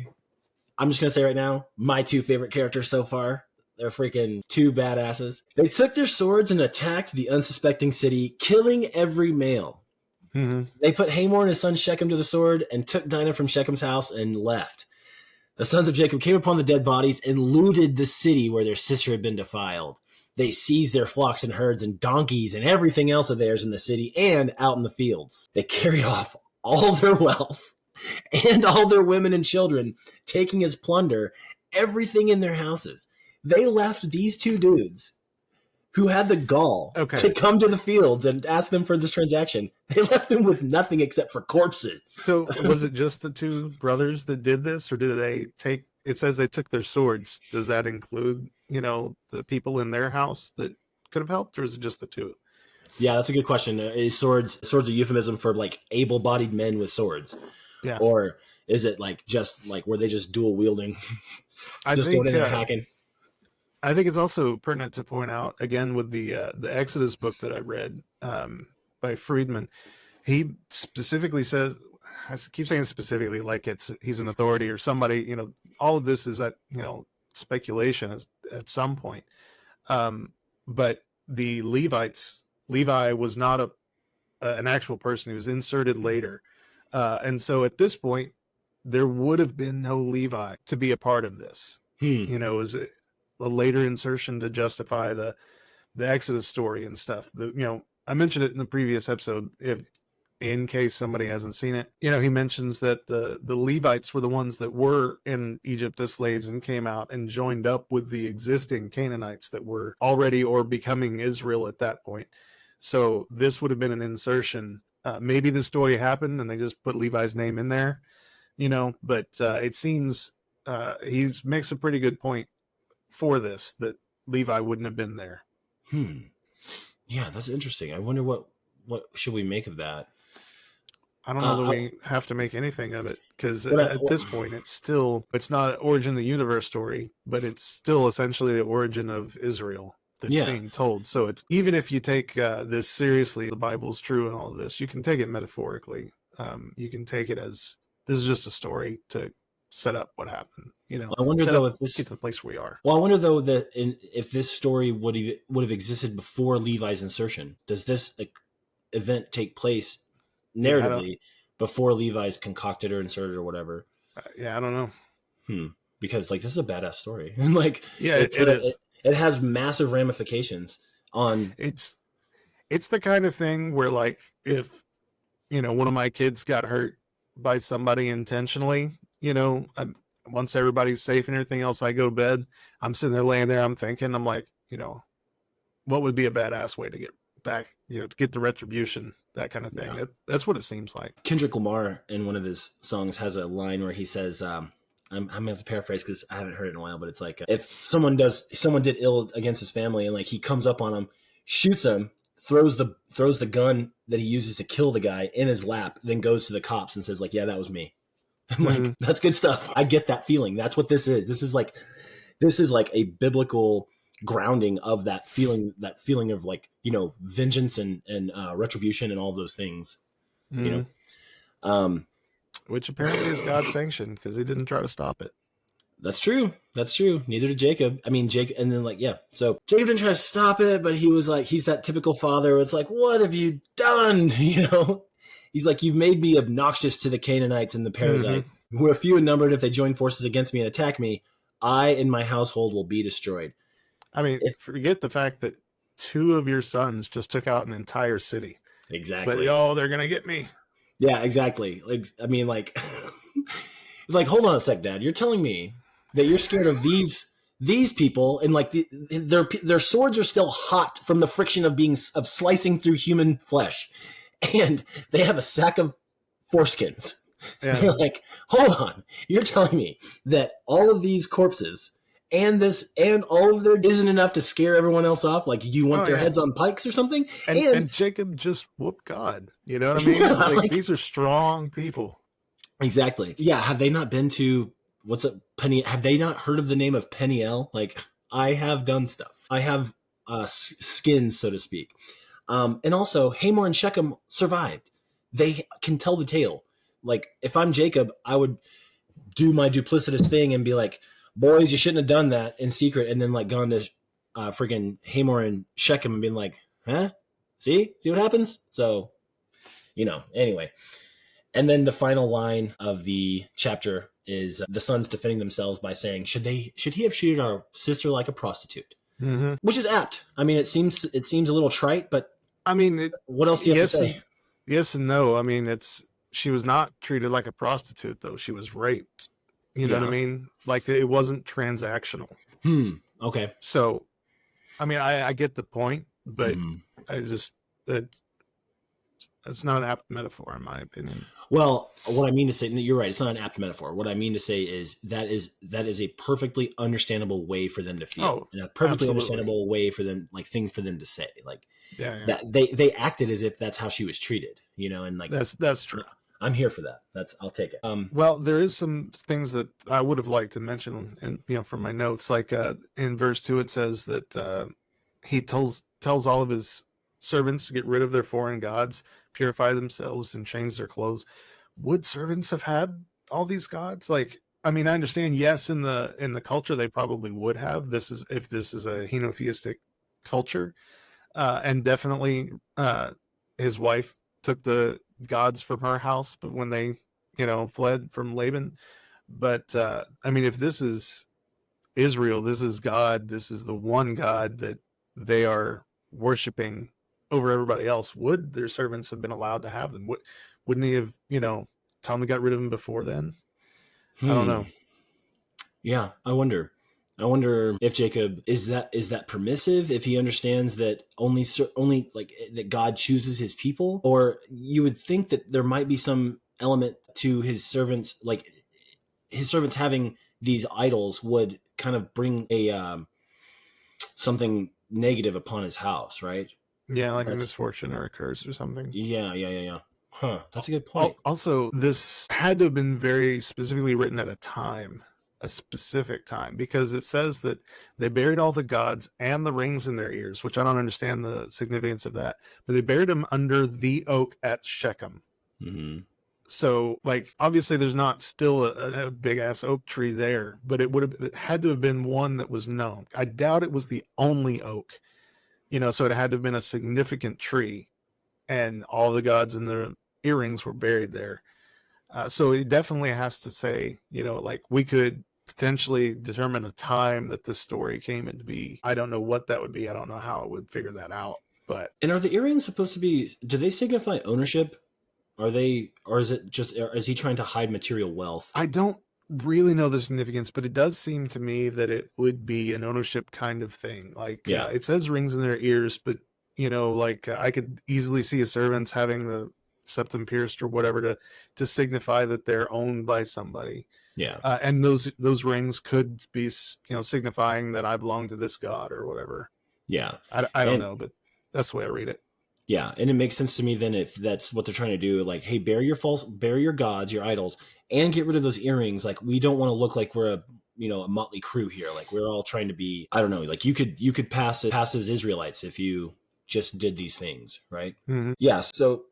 I'm just gonna say right now, my two favorite characters so far. They're freaking two badasses. They took their swords and attacked the unsuspecting city, killing every male. Mm-hmm. They put Hamor and his son Shechem to the sword and took Dinah from Shechem's house and left. The sons of Jacob came upon the dead bodies and looted the city where their sister had been defiled. They seized their flocks and herds and donkeys and everything else of theirs in the city and out in the fields. They carried off all their wealth and all their women and children, taking as plunder everything in their houses. They left these two dudes who had the gall Okay. to come to the fields and ask them for this transaction. They left them with nothing except for corpses. So was it just the two brothers that did this, or did they take? It says they took their swords. Does that include, you know, the people in their house that could have helped, or is it just the two? Yeah, that's a good question. Is swords a euphemism for like able-bodied men with swords, Yeah, or is it like just like were they just dual wielding, I just going think in there hacking? I think it's also pertinent to point out again with the Exodus book that I read by Friedman. He specifically says, I keep saying specifically like he's an authority or somebody. All of this is speculation at some point. But the Levites, Levi was not an actual person. He was inserted later, and so at this point, there would have been no Levi to be a part of this. It was a later insertion to justify the Exodus story and stuff. I mentioned it in the previous episode. In case somebody hasn't seen it, he mentions that the Levites were the ones that were in Egypt as slaves and came out and joined up with the existing Canaanites that were already or becoming Israel at that point. So this would have been an insertion. Maybe the story happened and they just put Levi's name in there, but it seems he makes a pretty good point for this, that Levi wouldn't have been there. Yeah, that's interesting. I wonder what should we make of that? I don't know that we have to make anything of it, because at this point it's not an origin of the universe story, but it's still essentially the origin of Israel that's being told. So it's, even if you take this seriously, the Bible's true and all of this, you can take it metaphorically. You can take it as, this is just a story to set up what happened. I wonder though if this get to the place we are. Well, I wonder though that if this story would have existed before Levi's insertion. Does this event take place narratively before Levi's concocted or inserted or whatever? I don't know. Because this is a badass story, and it is. It has massive ramifications on. It's the kind of thing where if one of my kids got hurt by somebody intentionally, once everybody's safe and everything else, I go to bed. I'm sitting there laying there. I'm thinking, I'm like, what would be a badass way to get back, to get the retribution, that kind of thing. Yeah. That's what it seems like. Kendrick Lamar in one of his songs has a line where he says, I'm gonna have to paraphrase because I haven't heard it in a while, but it's like, if someone did ill against his family and he comes up on him, shoots him, throws the gun that he uses to kill the guy in his lap, then goes to the cops and says yeah, that was me. I'm like, that's good stuff. I get that feeling. That's what this is. This is like a biblical grounding of that feeling of vengeance and retribution and all those things. Which apparently is God sanctioned, because he didn't try to stop it. That's true. Neither did Jacob. I mean, Jacob, and then so Jacob didn't try to stop it, but he was he's that typical father where it's what have you done? He's like, you've made me obnoxious to the Canaanites and the Perizzites, who are few in number, and if they join forces against me and attack me, I and my household will be destroyed. I mean, forget the fact that 2 of your sons just took out an entire city. Exactly. But they're gonna get me. Yeah, exactly. It's hold on a sec, Dad. You're telling me that you're scared of these people, and their swords are still hot from the friction of slicing through human flesh, and they have a sack of foreskins. Yeah. You're hold on. You're telling me that all of these corpses and all of their isn't enough to scare everyone else off? You want their heads on pikes or something? And Jacob just whooped God. You know what I mean? Yeah, these are strong people. Exactly. Yeah. Have they not been to Penny? Have they not heard of the name of Peniel? I have done stuff. I have skins, so to speak. And also, Hamor and Shechem survived. They can tell the tale. If I'm Jacob, I would do my duplicitous thing and be like, boys, you shouldn't have done that in secret, and then gone to friggin' Hamor and Shechem and been like, huh? See what happens? So, anyway. And then the final line of the chapter is the sons defending themselves by saying, should he have treated our sister like a prostitute? Mm-hmm. Which is apt. I mean, it seems a little trite, but I mean, what else do you have to say? Yes and no. I mean, she was not treated like a prostitute, though. She was raped. You know what I mean? It wasn't transactional. Okay. So, I mean, I get the point, but I just, it's not an apt metaphor, in my opinion. Well, what I mean to say, you're right. It's not an apt metaphor. What I mean to say is that is a perfectly understandable way for them to feel, and a perfectly understandable way for them, thing for them to say, that they acted as if that's how she was treated, and that's true. I'm here for that. I'll take it. Well, there is some things that I would have liked to mention, and from my notes, like in verse 2, it says that he tells all of his servants to get rid of their foreign gods, purify themselves, and change their clothes. Would servants have had all these gods? Like, I mean, I understand, yes, in the culture they probably would have. If this is a henotheistic culture, and definitely his wife took the gods from her house, but when they fled from Laban. But I mean, if this is Israel, this is God, this is the one God that they are worshiping over everybody else, would their servants have been allowed to have them? Wouldn't he have, Tommy got rid of them before then? I don't know. Yeah, I wonder if Jacob is that permissive, if he understands that only like that God chooses his people, or you would think that there might be some element to his servants, like his servants having these idols would kind of bring a something negative upon his house, right? Yeah, like a misfortune or a curse or something. Yeah. Huh. That's a good point. Also, this had to have been very specifically written at a specific time, because it says that they buried all the gods and the rings in their ears, which I don't understand the significance of that, but they buried them under the oak at Shechem. Mm-hmm. So, like, obviously there's not still a big ass oak tree there, but it had to have been one that was known. I doubt it was the only oak, so it had to have been a significant tree, and all the gods and their earrings were buried there. So it definitely has to say, like, we could potentially determine a time that this story came into be. I don't know what that would be. I don't know how I would figure that out. But and are the earrings supposed to be? Do they signify ownership? Are they, or is it just? Is he trying to hide material wealth? I don't really know the significance, but it does seem to me that it would be an ownership kind of thing. Like, it says rings in their ears, but like I could easily see a servants having the septum pierced or whatever to signify that they're owned by somebody. Yeah. And those rings could be, signifying that I belong to this god or whatever. Yeah. I don't know, but that's the way I read it. Yeah. And it makes sense to me then if that's what they're trying to do. Like, hey, bury your gods, your idols, and get rid of those earrings. Like, we don't want to look like we're a motley crew here. Like, we're all trying to be, I don't know, like you could pass as Israelites if you just did these things, right? Mm-hmm. Yeah. So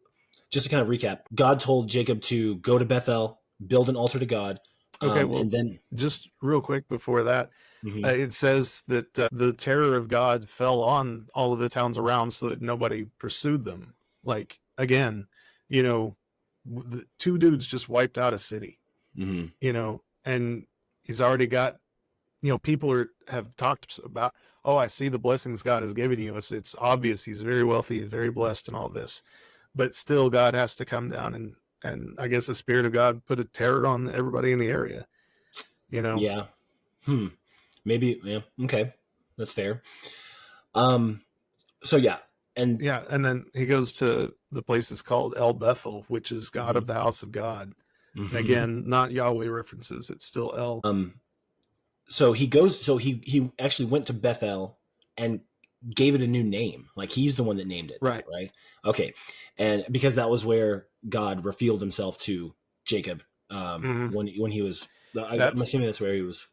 just to kind of recap, God told Jacob to go to Bethel, build an altar to God. Okay, well, and then just real quick before that, it says that the terror of God fell on all of the towns around so that nobody pursued them. Like, again, the two dudes just wiped out a city, and he's already got, people have talked about, oh, I see the blessings God has given you. It's obvious he's very wealthy, very blessed and all this, but still God has to come down and I guess the Spirit of God put a terror on everybody in the area, Yeah. Maybe. Yeah. Okay. That's fair. So yeah. And then he goes to the place that's called El Bethel, which is God of the house of God. And again, not Yahweh references. It's still El. So he goes, so he actually went to Bethel and gave it a new name. Like, he's the one that named it. Right. Right. Okay. And because that was where God revealed himself to Jacob, when he was, I'm assuming that's where he was.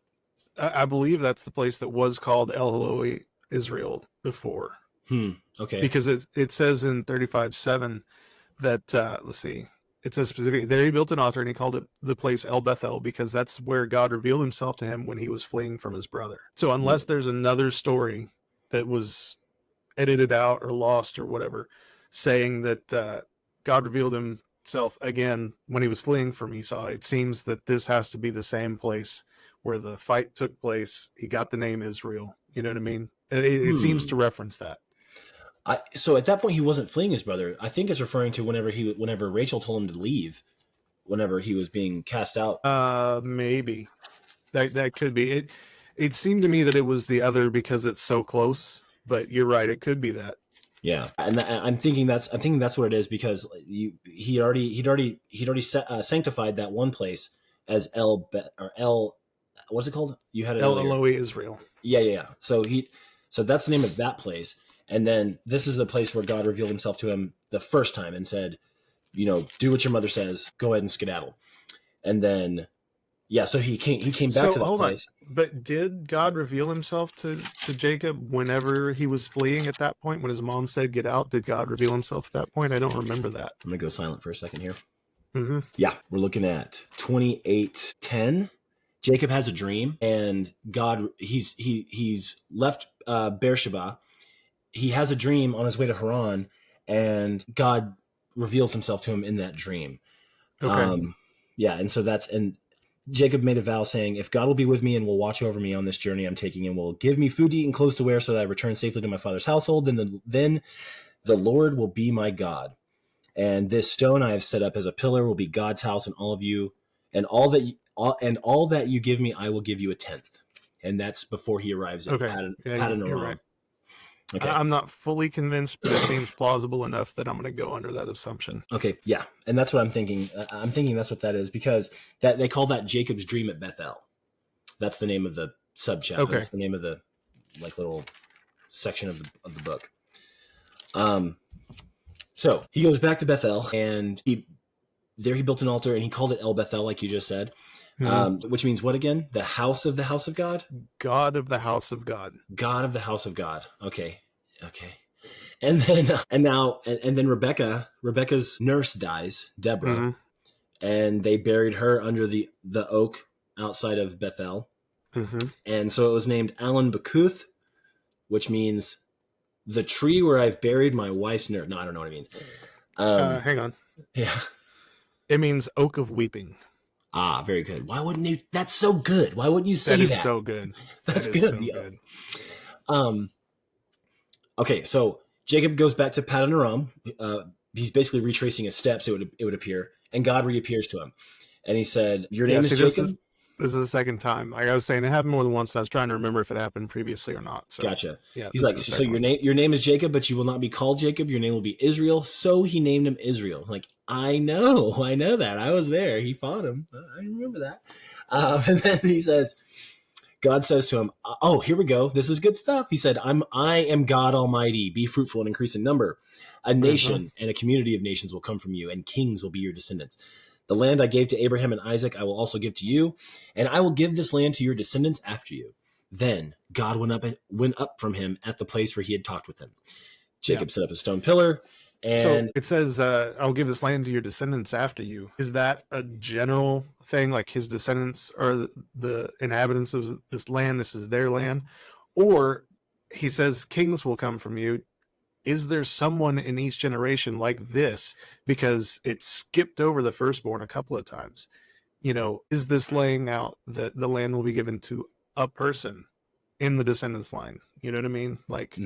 I believe that's the place that was called El Eloi Israel before. Okay. Because it says in 35:7 that, let's see, it says specifically, there he built an altar and he called it the place El Bethel, because that's where God revealed himself to him when he was fleeing from his brother. So unless there's another story that was edited out or lost or whatever, saying that God revealed himself again when he was fleeing from Esau, it seems that this has to be the same place where the fight took place. He got the name Israel. You know what I mean? It seems to reference that. So at that point, he wasn't fleeing his brother. I think it's referring to whenever Rachel told him to leave, whenever he was being cast out. Maybe that could be. It seemed to me that it was the other because it's so close, but you're right. It could be that. Yeah. And I'm thinking that's what it is, because he'd already sanctified that one place as El, what's it called? You had it El Eloi Israel. Yeah. So that's the name of that place. And then this is a place where God revealed himself to him the first time and said, do what your mother says. Go ahead and skedaddle. And then, so he came back to that hold place. on. But did God reveal himself to Jacob whenever he was fleeing at that point? When his mom said, get out, did God reveal himself at that point? I don't remember that. I'm going to go silent for a second here. Mm-hmm. Yeah, we're looking at 28:10. Jacob has a dream, and God, he's left Beersheba. He has a dream on his way to Haran, and God reveals himself to him in that dream. Okay. And Jacob made a vow saying, if God will be with me and will watch over me on this journey I'm taking and will give me food to eat and clothes to wear so that I return safely to my father's household, then the Lord will be my God. And this stone I have set up as a pillar will be God's house, and all that you give me, I will give you a tenth. And that's before he arrives at Paddan Aram. Right. Okay. I'm not fully convinced, but it seems plausible enough that I'm going to go under that assumption. Okay, yeah, and that's what I'm thinking. I'm thinking that's what that is, because that they call that Jacob's dream at Bethel. That's the name of the subchapter. Okay. That's the name of the little section of the book. So he goes back to Bethel, and he built an altar, and he called it El Bethel, like you just said, which means what again? The house of God? God of the house of God. God of the house of God. Okay. And then Rebecca's nurse dies, Deborah, and they buried her under the oak outside of Bethel. And so it was named Alan Bakuth, which means the tree where I've buried my wife's nurse. No, I don't know what it means. Hang on. Yeah. It means oak of weeping. Ah, very good. Why wouldn't you? That's so good. Why wouldn't you say that? That is so good. That's good. So good. Okay, so Jacob goes back to Paddan Aram. He's basically retracing his steps, it would appear, and God reappears to him. And he said, your name is Jacob? This is the second time. Like I was saying, it happened more than once, and I was trying to remember if it happened previously or not. So, gotcha. Yeah, he's like, so your name is Jacob, but you will not be called Jacob. Your name will be Israel. So he named him Israel. Like, I know that. I was there. He fought him. I remember that. And then God says to him, oh, here we go. This is good stuff. He said, I am God Almighty. Be fruitful and increase in number. A nation and a community of nations will come from you, and kings will be your descendants. The land I gave to Abraham and Isaac, I will also give to you, and I will give this land to your descendants after you. Then God went up from him at the place where he had talked with him. Jacob set up a stone pillar. And so it says, I'll give this land to your descendants after you. Is that a general thing? Like his descendants are the inhabitants of this land. This is their land. Or he says kings will come from you. Is there someone in each generation like this? Because it skipped over the firstborn a couple of times. Is this laying out that the land will be given to a person in the descendants line? You know what I mean? Like,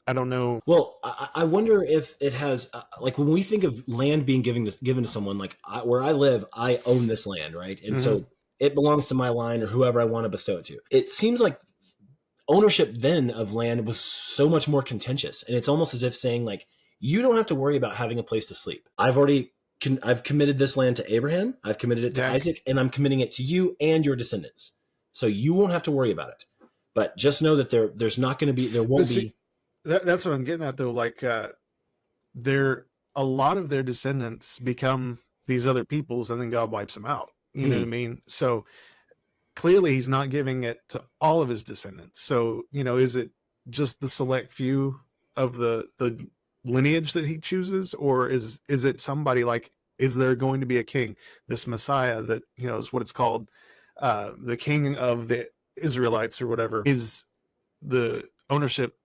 I don't know. Well, I wonder if it has, like when we think of land being given to someone, like where I live, I own this land, right? And so it belongs to my line or whoever I want to bestow it to. It seems like ownership then of land was so much more contentious, and it's almost as if saying like, you don't have to worry about having a place to sleep. I've committed this land to Abraham, I've committed it to Isaac, and I'm committing it to you and your descendants, so you won't have to worry about it. But just know that there won't be. That's what I'm getting at though. Like a lot of their descendants become these other peoples, and then God wipes them out. You know what I mean? So clearly he's not giving it to all of his descendants. So, is it just the select few of the lineage that he chooses? Or is it somebody like, is there going to be a king, this Messiah that, is what it's called, the king of the Israelites or whatever? Is the ownership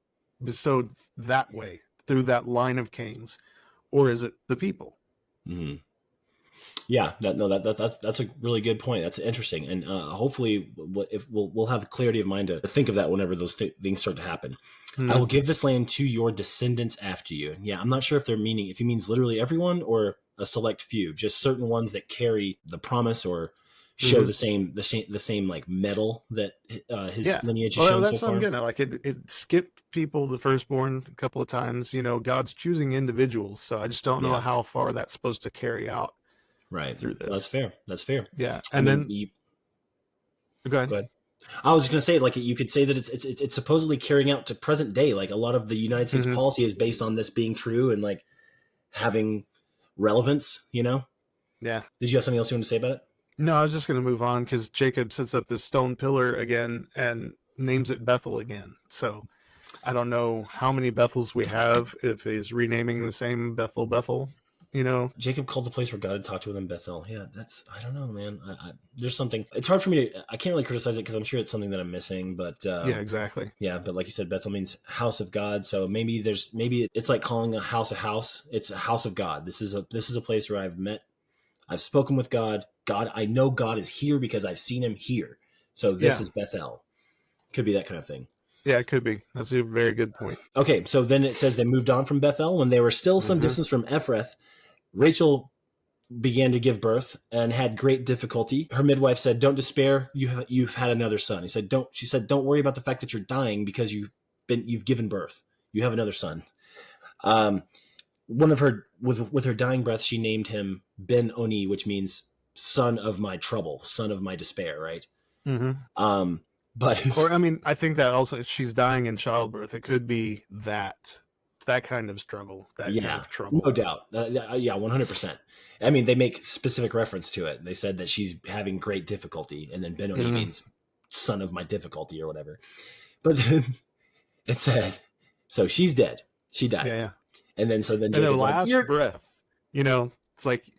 bestowed that way through that line of kings? Or is it the people? Yeah, that's a really good point. That's interesting, and hopefully, we'll have clarity of mind to think of that whenever those things start to happen. I will give this land to your descendants after you. Yeah, I'm not sure if he means literally everyone or a select few, just certain ones that carry the promise or show the same like metal that his lineage has shown that's so what far. I'm getting at. Like it skipped people, the firstborn, a couple of times. God's choosing individuals, so I just don't know how far that's supposed to carry out. Right. Through this. That's fair. Yeah. And then go ahead. I was going to say, like, you could say that it's supposedly carrying out to present day. Like a lot of the United States policy is based on this being true and like having relevance, you know? Yeah. Did you have something else you want to say about it? No, I was just going to move on because Jacob sets up this stone pillar again and names it Bethel again. So I don't know how many Bethels we have, if he's renaming the same Bethel, you know? Jacob called the place where God had talked to him Bethel. Yeah, I don't know, man. There's something, it's hard for me to, I can't really criticize it because I'm sure it's something that I'm missing, but Yeah, exactly. yeah, but like you said, Bethel means house of God. So maybe it's like calling a house. It's a house of God. This is a place where I've spoken with God. I know God is here because I've seen him here. So this is Bethel. Could be that kind of thing. Yeah, it could be. That's a very good point. Okay, so then it says they moved on from Bethel. When they were still some distance from Ephrath, Rachel began to give birth and had great difficulty. Her midwife said, "Don't despair. You've had another son." She said, "Don't worry about the fact that you're dying because you've given birth. You have another son." One of her with her dying breath, she named him Ben Oni, which means son of my trouble, son of my despair, right? But or I mean, I think that also she's dying in childbirth. It could be that kind of struggle, kind of trouble. No doubt. Yeah, 100%. I mean, they make specific reference to it. They said that she's having great difficulty, and then Benoni means son of my difficulty or whatever. But then it said, so she's dead. She died. Yeah. And then in the last breath, you know, it's like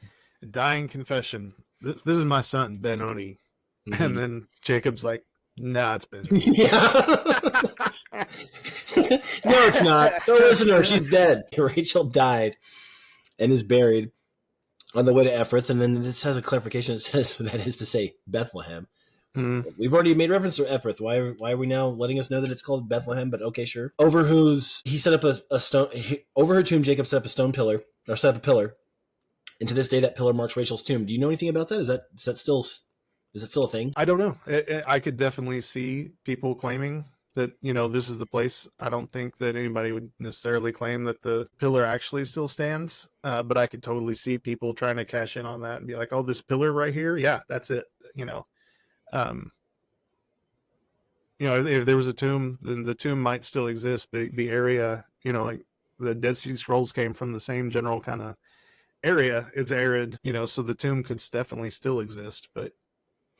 dying confession. This is my son, Benoni. And then Jacob's like, "Nah, it's Ben." Yeah. No, it's not. Don't listen to her. She's dead. Rachel died and is buried on the way to Ephrath. And then this has a clarification. It says that is to say Bethlehem. We've already made reference to Ephrath. Why are we now letting us know that it's called Bethlehem? But okay, sure. Over he set up a stone. Over her tomb, Jacob set up set up a pillar. And to this day, that pillar marks Rachel's tomb. Do you know anything about that? Is that still a thing? I don't know. I could definitely see people claiming that, you know, this is the place. I don't think that anybody would necessarily claim that the pillar actually still stands, but I could totally see people trying to cash in on that and be like, "Oh, this pillar right here, yeah, that's it." You know, if there was a tomb, then the tomb might still exist. The area, you know, like the Dead Sea Scrolls came from the same general kind of area. It's arid, you know, so the tomb could definitely still exist, but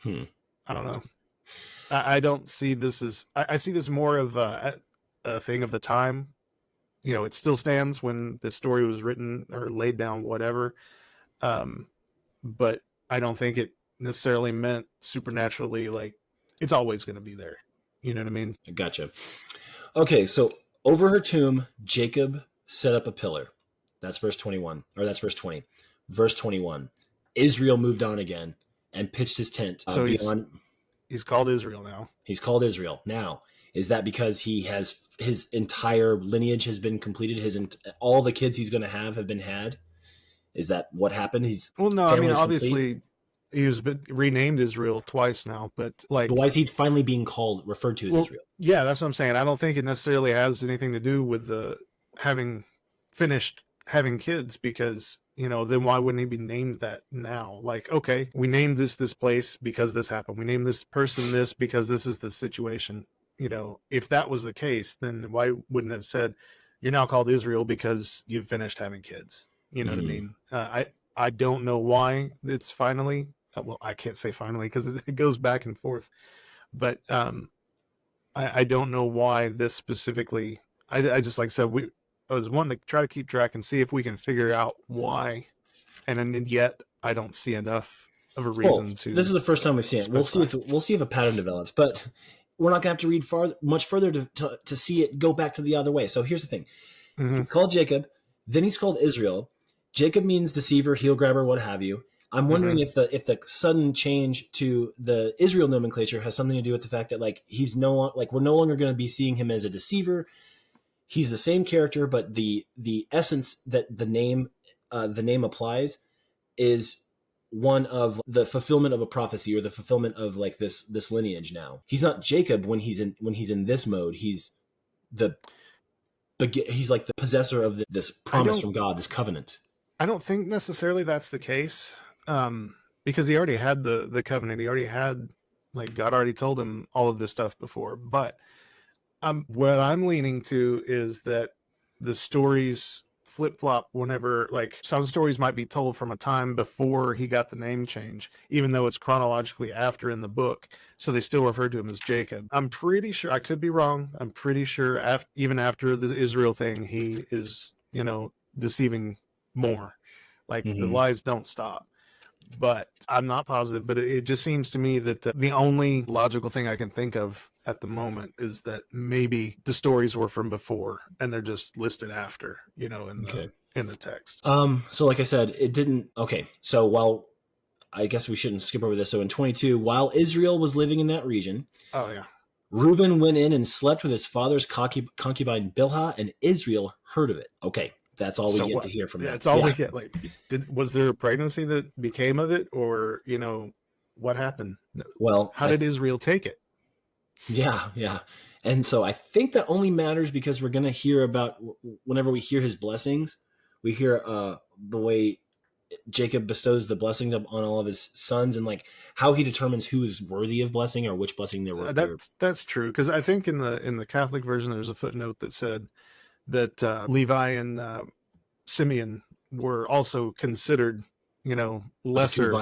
I don't know. I don't see this as, I see this more of a thing of the time. You know, it still stands when the story was written or laid down, whatever. But I don't think it necessarily meant supernaturally, like it's always going to be there. You know what I mean? Gotcha. Okay, so over her tomb, Jacob set up a pillar. That's verse 21, or that's verse 20. Verse 21, Israel moved on again and pitched his tent so he's called Israel now. He's called Israel now. Is that because he has his entire lineage has been completed? All the kids he's going to have been had? Is that what happened? No, I mean, obviously he was renamed Israel twice now, but like, but why is he finally being referred to as Israel? Yeah, that's what I'm saying. I don't think it necessarily has anything to do with the having finished having kids, because, you know, then why wouldn't he be named that now? Like, okay, we named this place because this happened. We named this person this because this is the situation. You know, if that was the case, then why wouldn't it have said, "You're now called Israel because you've finished having kids"? You know what I mean? I don't know why it's finally. Well, I can't say finally because it goes back and forth. But I don't know why this specifically. I just, like I said, I was wanting to try to keep track and see if we can figure out why, and yet I don't see enough of a reason to. This is the first time we've seen it. We'll see if a pattern develops, but we're not going to have to read much further to see it go back to the other way. So here's the thing: He's called Jacob, then he's called Israel. Jacob means deceiver, heel grabber, what have you. I'm wondering if the sudden change to the Israel nomenclature has something to do with the fact that, like, we're no longer going to be seeing him as a deceiver. He's the same character, but the essence that the name applies is one of the fulfillment of a prophecy, or the fulfillment of, like, this lineage. Now he's not Jacob when he's in this mode. He's he's like the possessor of this promise from God, this covenant. I don't think necessarily that's the case, because he already had the covenant. He already had, like, God already told him all of this stuff before. But what I'm leaning to is that the stories flip-flop whenever, like, some stories might be told from a time before he got the name change, even though it's chronologically after in the book. So they still refer to him as Jacob. I'm pretty sure, I could be wrong, I'm pretty sure even after the Israel thing, he is, deceiving more. Like, the lies don't stop. But I'm not positive, but it just seems to me that the only logical thing I can think of at the moment is that maybe the stories were from before and they're just listed after, in the text. So like I said, it didn't. Okay. So while I guess we shouldn't skip over this. So in 22, while Israel was living in that region, oh yeah, Reuben went in and slept with his father's concubine Bilhah, and Israel heard of it. Okay. That's all we get to hear from that. That's all we get. Like, was there a pregnancy that became of it, or what happened? Well, how did Israel take it? Yeah. And so I think that only matters because we're going to hear about, whenever we hear his blessings, we hear the way Jacob bestows the blessings on all of his sons, and like how he determines who is worthy of blessing or which blessing they're worthy. That's true, because I think in the Catholic version there's a footnote that said that Levi and Simeon were also considered, lesser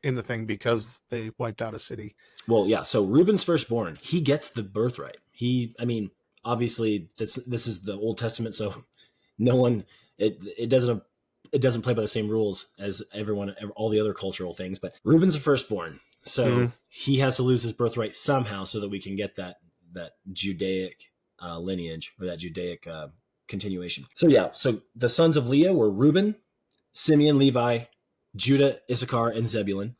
in the thing because they wiped out a city. Well, yeah. So Reuben's firstborn, he gets the birthright. Obviously this is the Old Testament, so no one it doesn't play by the same rules as all the other cultural things. But Reuben's a firstborn, so he has to lose his birthright somehow so that we can get that Judaic lineage, or that Judaic continuation. So the sons of Leah were Reuben, Simeon, Levi, Judah, Issachar, and Zebulun.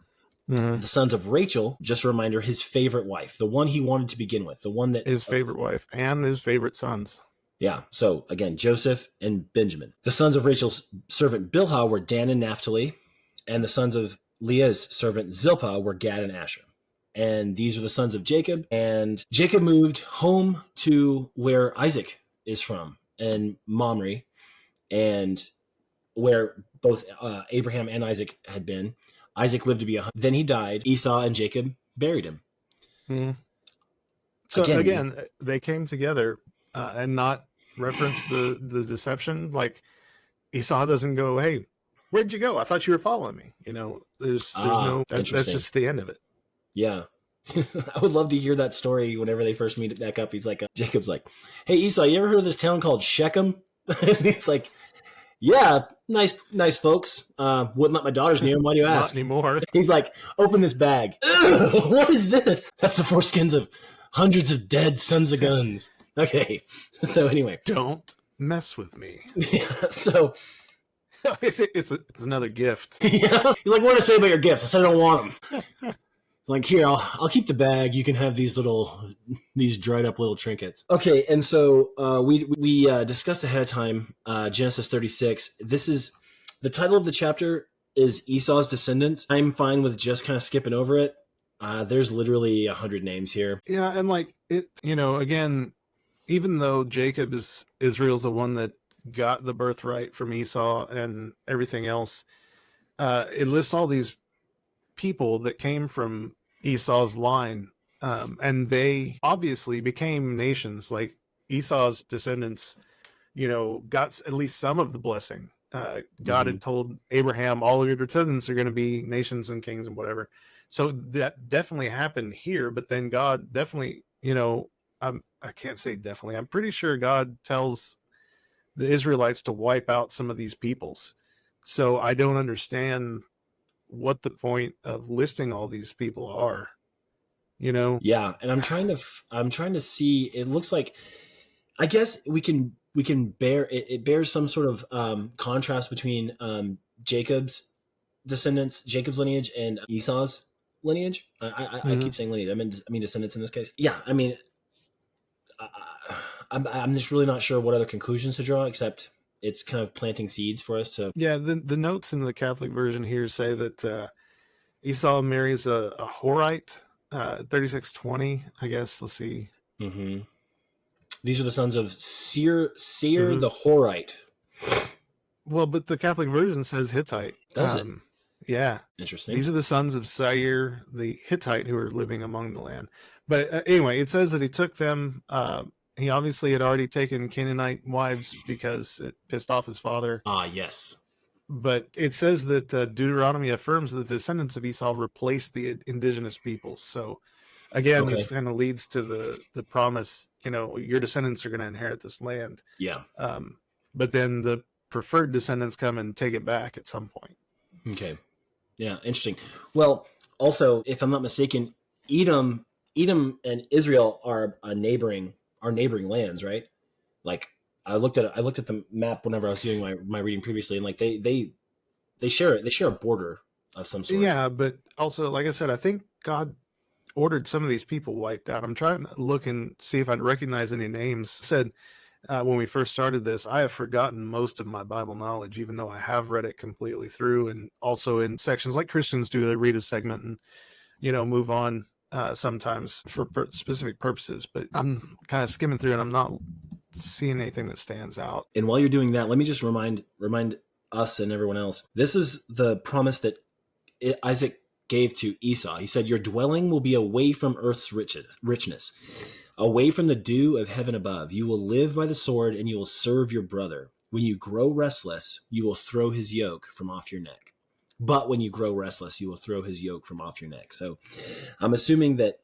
The sons of Rachel, just a reminder, his favorite wife, the one he wanted to begin with, the one that his favorite wife and his favorite sons. Yeah. So again, Joseph and Benjamin. The sons of Rachel's servant Bilhah were Dan and Naphtali, and the sons of Leah's servant Zilpah were Gad and Asher. And these are the sons of Jacob. And Jacob moved home to where Isaac is from, and Mamre, and where both Abraham and Isaac had been. Isaac lived to be 100. Then he died. Esau and Jacob buried him. So again, they came together and not reference the deception. Like, Esau doesn't go, "Hey, where'd you go? I thought you were following me." There's no. That's just the end of it. Yeah. I would love to hear that story whenever they first meet back up. He's like, Jacob's like, "Hey, Esau, you ever heard of this town called Shechem?" And he's like, "Yeah, nice folks. Wouldn't let my daughters near them. Why do you ask?" Not anymore. He's like, "Open this bag." What is this? That's the foreskins of hundreds of dead sons of guns. Okay. So anyway. Don't mess with me. Yeah, so. It's another gift. Yeah. He's like, "What did I say about your gifts?" I said, "I don't want them." Like, "Here, I'll keep the bag. You can have these dried up little trinkets." Okay, and so we discussed ahead of time Genesis 36. This is the title of the chapter is Esau's Descendants. I'm fine with just kind of skipping over it. There's literally 100 names here. Yeah, and like it, again, even though Jacob is Israel's the one that got the birthright from Esau and everything else, it lists all these people that came from Esau's line, and they obviously became nations. Like, Esau's descendants, got at least some of the blessing. God had told Abraham, all of your descendants are going to be nations and kings and whatever. So that definitely happened here, but then God definitely, I can't say definitely, I'm pretty sure God tells the Israelites to wipe out some of these peoples. So I don't understand what the point of listing all these people are, Yeah, and I'm trying to see. It looks like, I guess we can bear it bears some sort of contrast between Jacob's descendants, Jacob's lineage, and Esau's lineage. I keep saying lineage. I mean descendants in this case. Yeah, I mean, I'm just really not sure what other conclusions to draw, except it's kind of planting seeds for us to. Yeah, the notes in the Catholic version here say that Esau marries a Horite, 3620, I guess. Let's see. Mm-hmm. These are the sons of Seir the Horite. Well, but the Catholic version says Hittite. Does it? Yeah. Interesting. These are the sons of Seir the Hittite who are living among the land. But anyway, it says that he took them he obviously had already taken Canaanite wives because it pissed off his father. Ah, yes. But it says that Deuteronomy affirms that the descendants of Esau replaced the indigenous peoples. So again, Okay. this kind of leads to the promise, your descendants are going to inherit this land. Yeah. But then the preferred descendants come and take it back at some point. Okay. Yeah, interesting. Well, also, if I'm not mistaken, Edom and Israel are neighboring lands, right? Like I looked at the map whenever I was doing my reading previously, and like they share a border of some sort. Yeah, but also, like I said, I think God ordered some of these people wiped out. I'm trying to look and see if I recognize any names. Said when we first started this, I have forgotten most of my Bible knowledge, even though I have read it completely through, and also in sections like Christians do, they read a segment and move on sometimes for specific purposes. But I'm kind of skimming through, and I'm not seeing anything that stands out. And while you're doing that, let me just remind us and everyone else. This is the promise that Isaac gave to Esau. He said, "Your dwelling will be away from earth's richness, away from the dew of heaven above. You will live by the sword, and you will serve your brother. When you grow restless, you will throw his yoke from off your neck. But when you grow restless, you will throw his yoke from off your neck." So I'm assuming that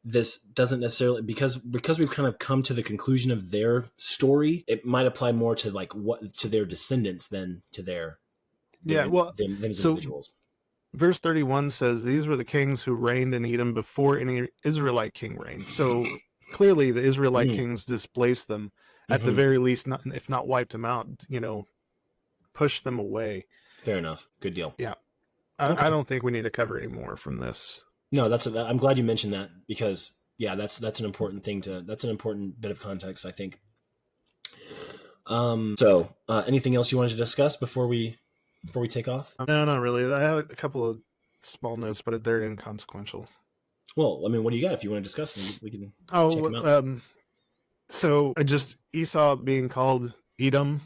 this doesn't necessarily, because we've kind of come to the conclusion of their story, it might apply more to to their descendants than to them as individuals. Verse 31 says, "These were the kings who reigned in Edom before any Israelite king reigned." So clearly the Israelite kings displaced them, at the very least, if not wiped them out, pushed them away. Fair enough. Good deal. Yeah. I don't think we need to cover any more from this. No, I'm glad you mentioned that, because that's an important thing that's an important bit of context, I think. So anything else you wanted to discuss before we take off? No, not really. I have a couple of small notes, but they're inconsequential. Well, I mean, what do you got? If you want to discuss them, we can check them out. So just Esau being called Edom,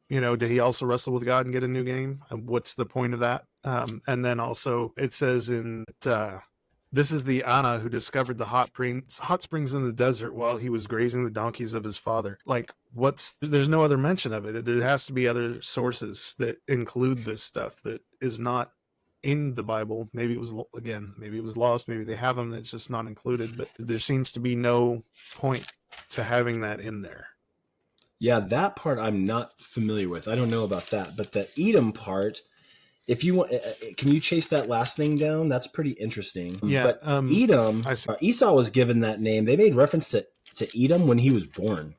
did he also wrestle with God and get a new game? What's the point of that? And then also it says this is the Anna who discovered the hot springs in the desert while he was grazing the donkeys of his father. Like, there's no other mention of it. There has to be other sources that include this stuff that is not in the Bible. Maybe it was lost. Maybe they have them. It's just not included, but there seems to be no point to having that in there. Yeah, that part I'm not familiar with. I don't know about that, but the Edom part, if you want, can you chase that last thing down? That's pretty interesting. Yeah, but Edom, Esau was given that name. They made reference to Edom when he was born.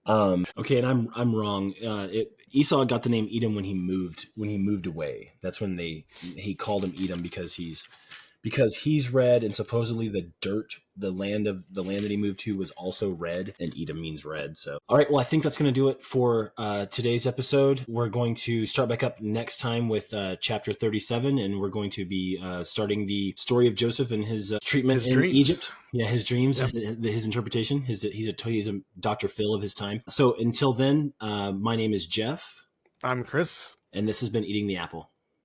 Okay, and I'm wrong. Esau got the name Edom when he moved away. That's when he called him Edom, because he's red, and supposedly the land that he moved to was also red, and Edom means red. So, all right, well, I think that's going to do it for today's episode. We're going to start back up next time with chapter 37, and we're going to be starting the story of Joseph and his treatment in Egypt. Yeah, his dreams, his interpretation. He's a Dr. Phil of his time. So until then, my name is Jeff. I'm Chris. And this has been Eating the Apple.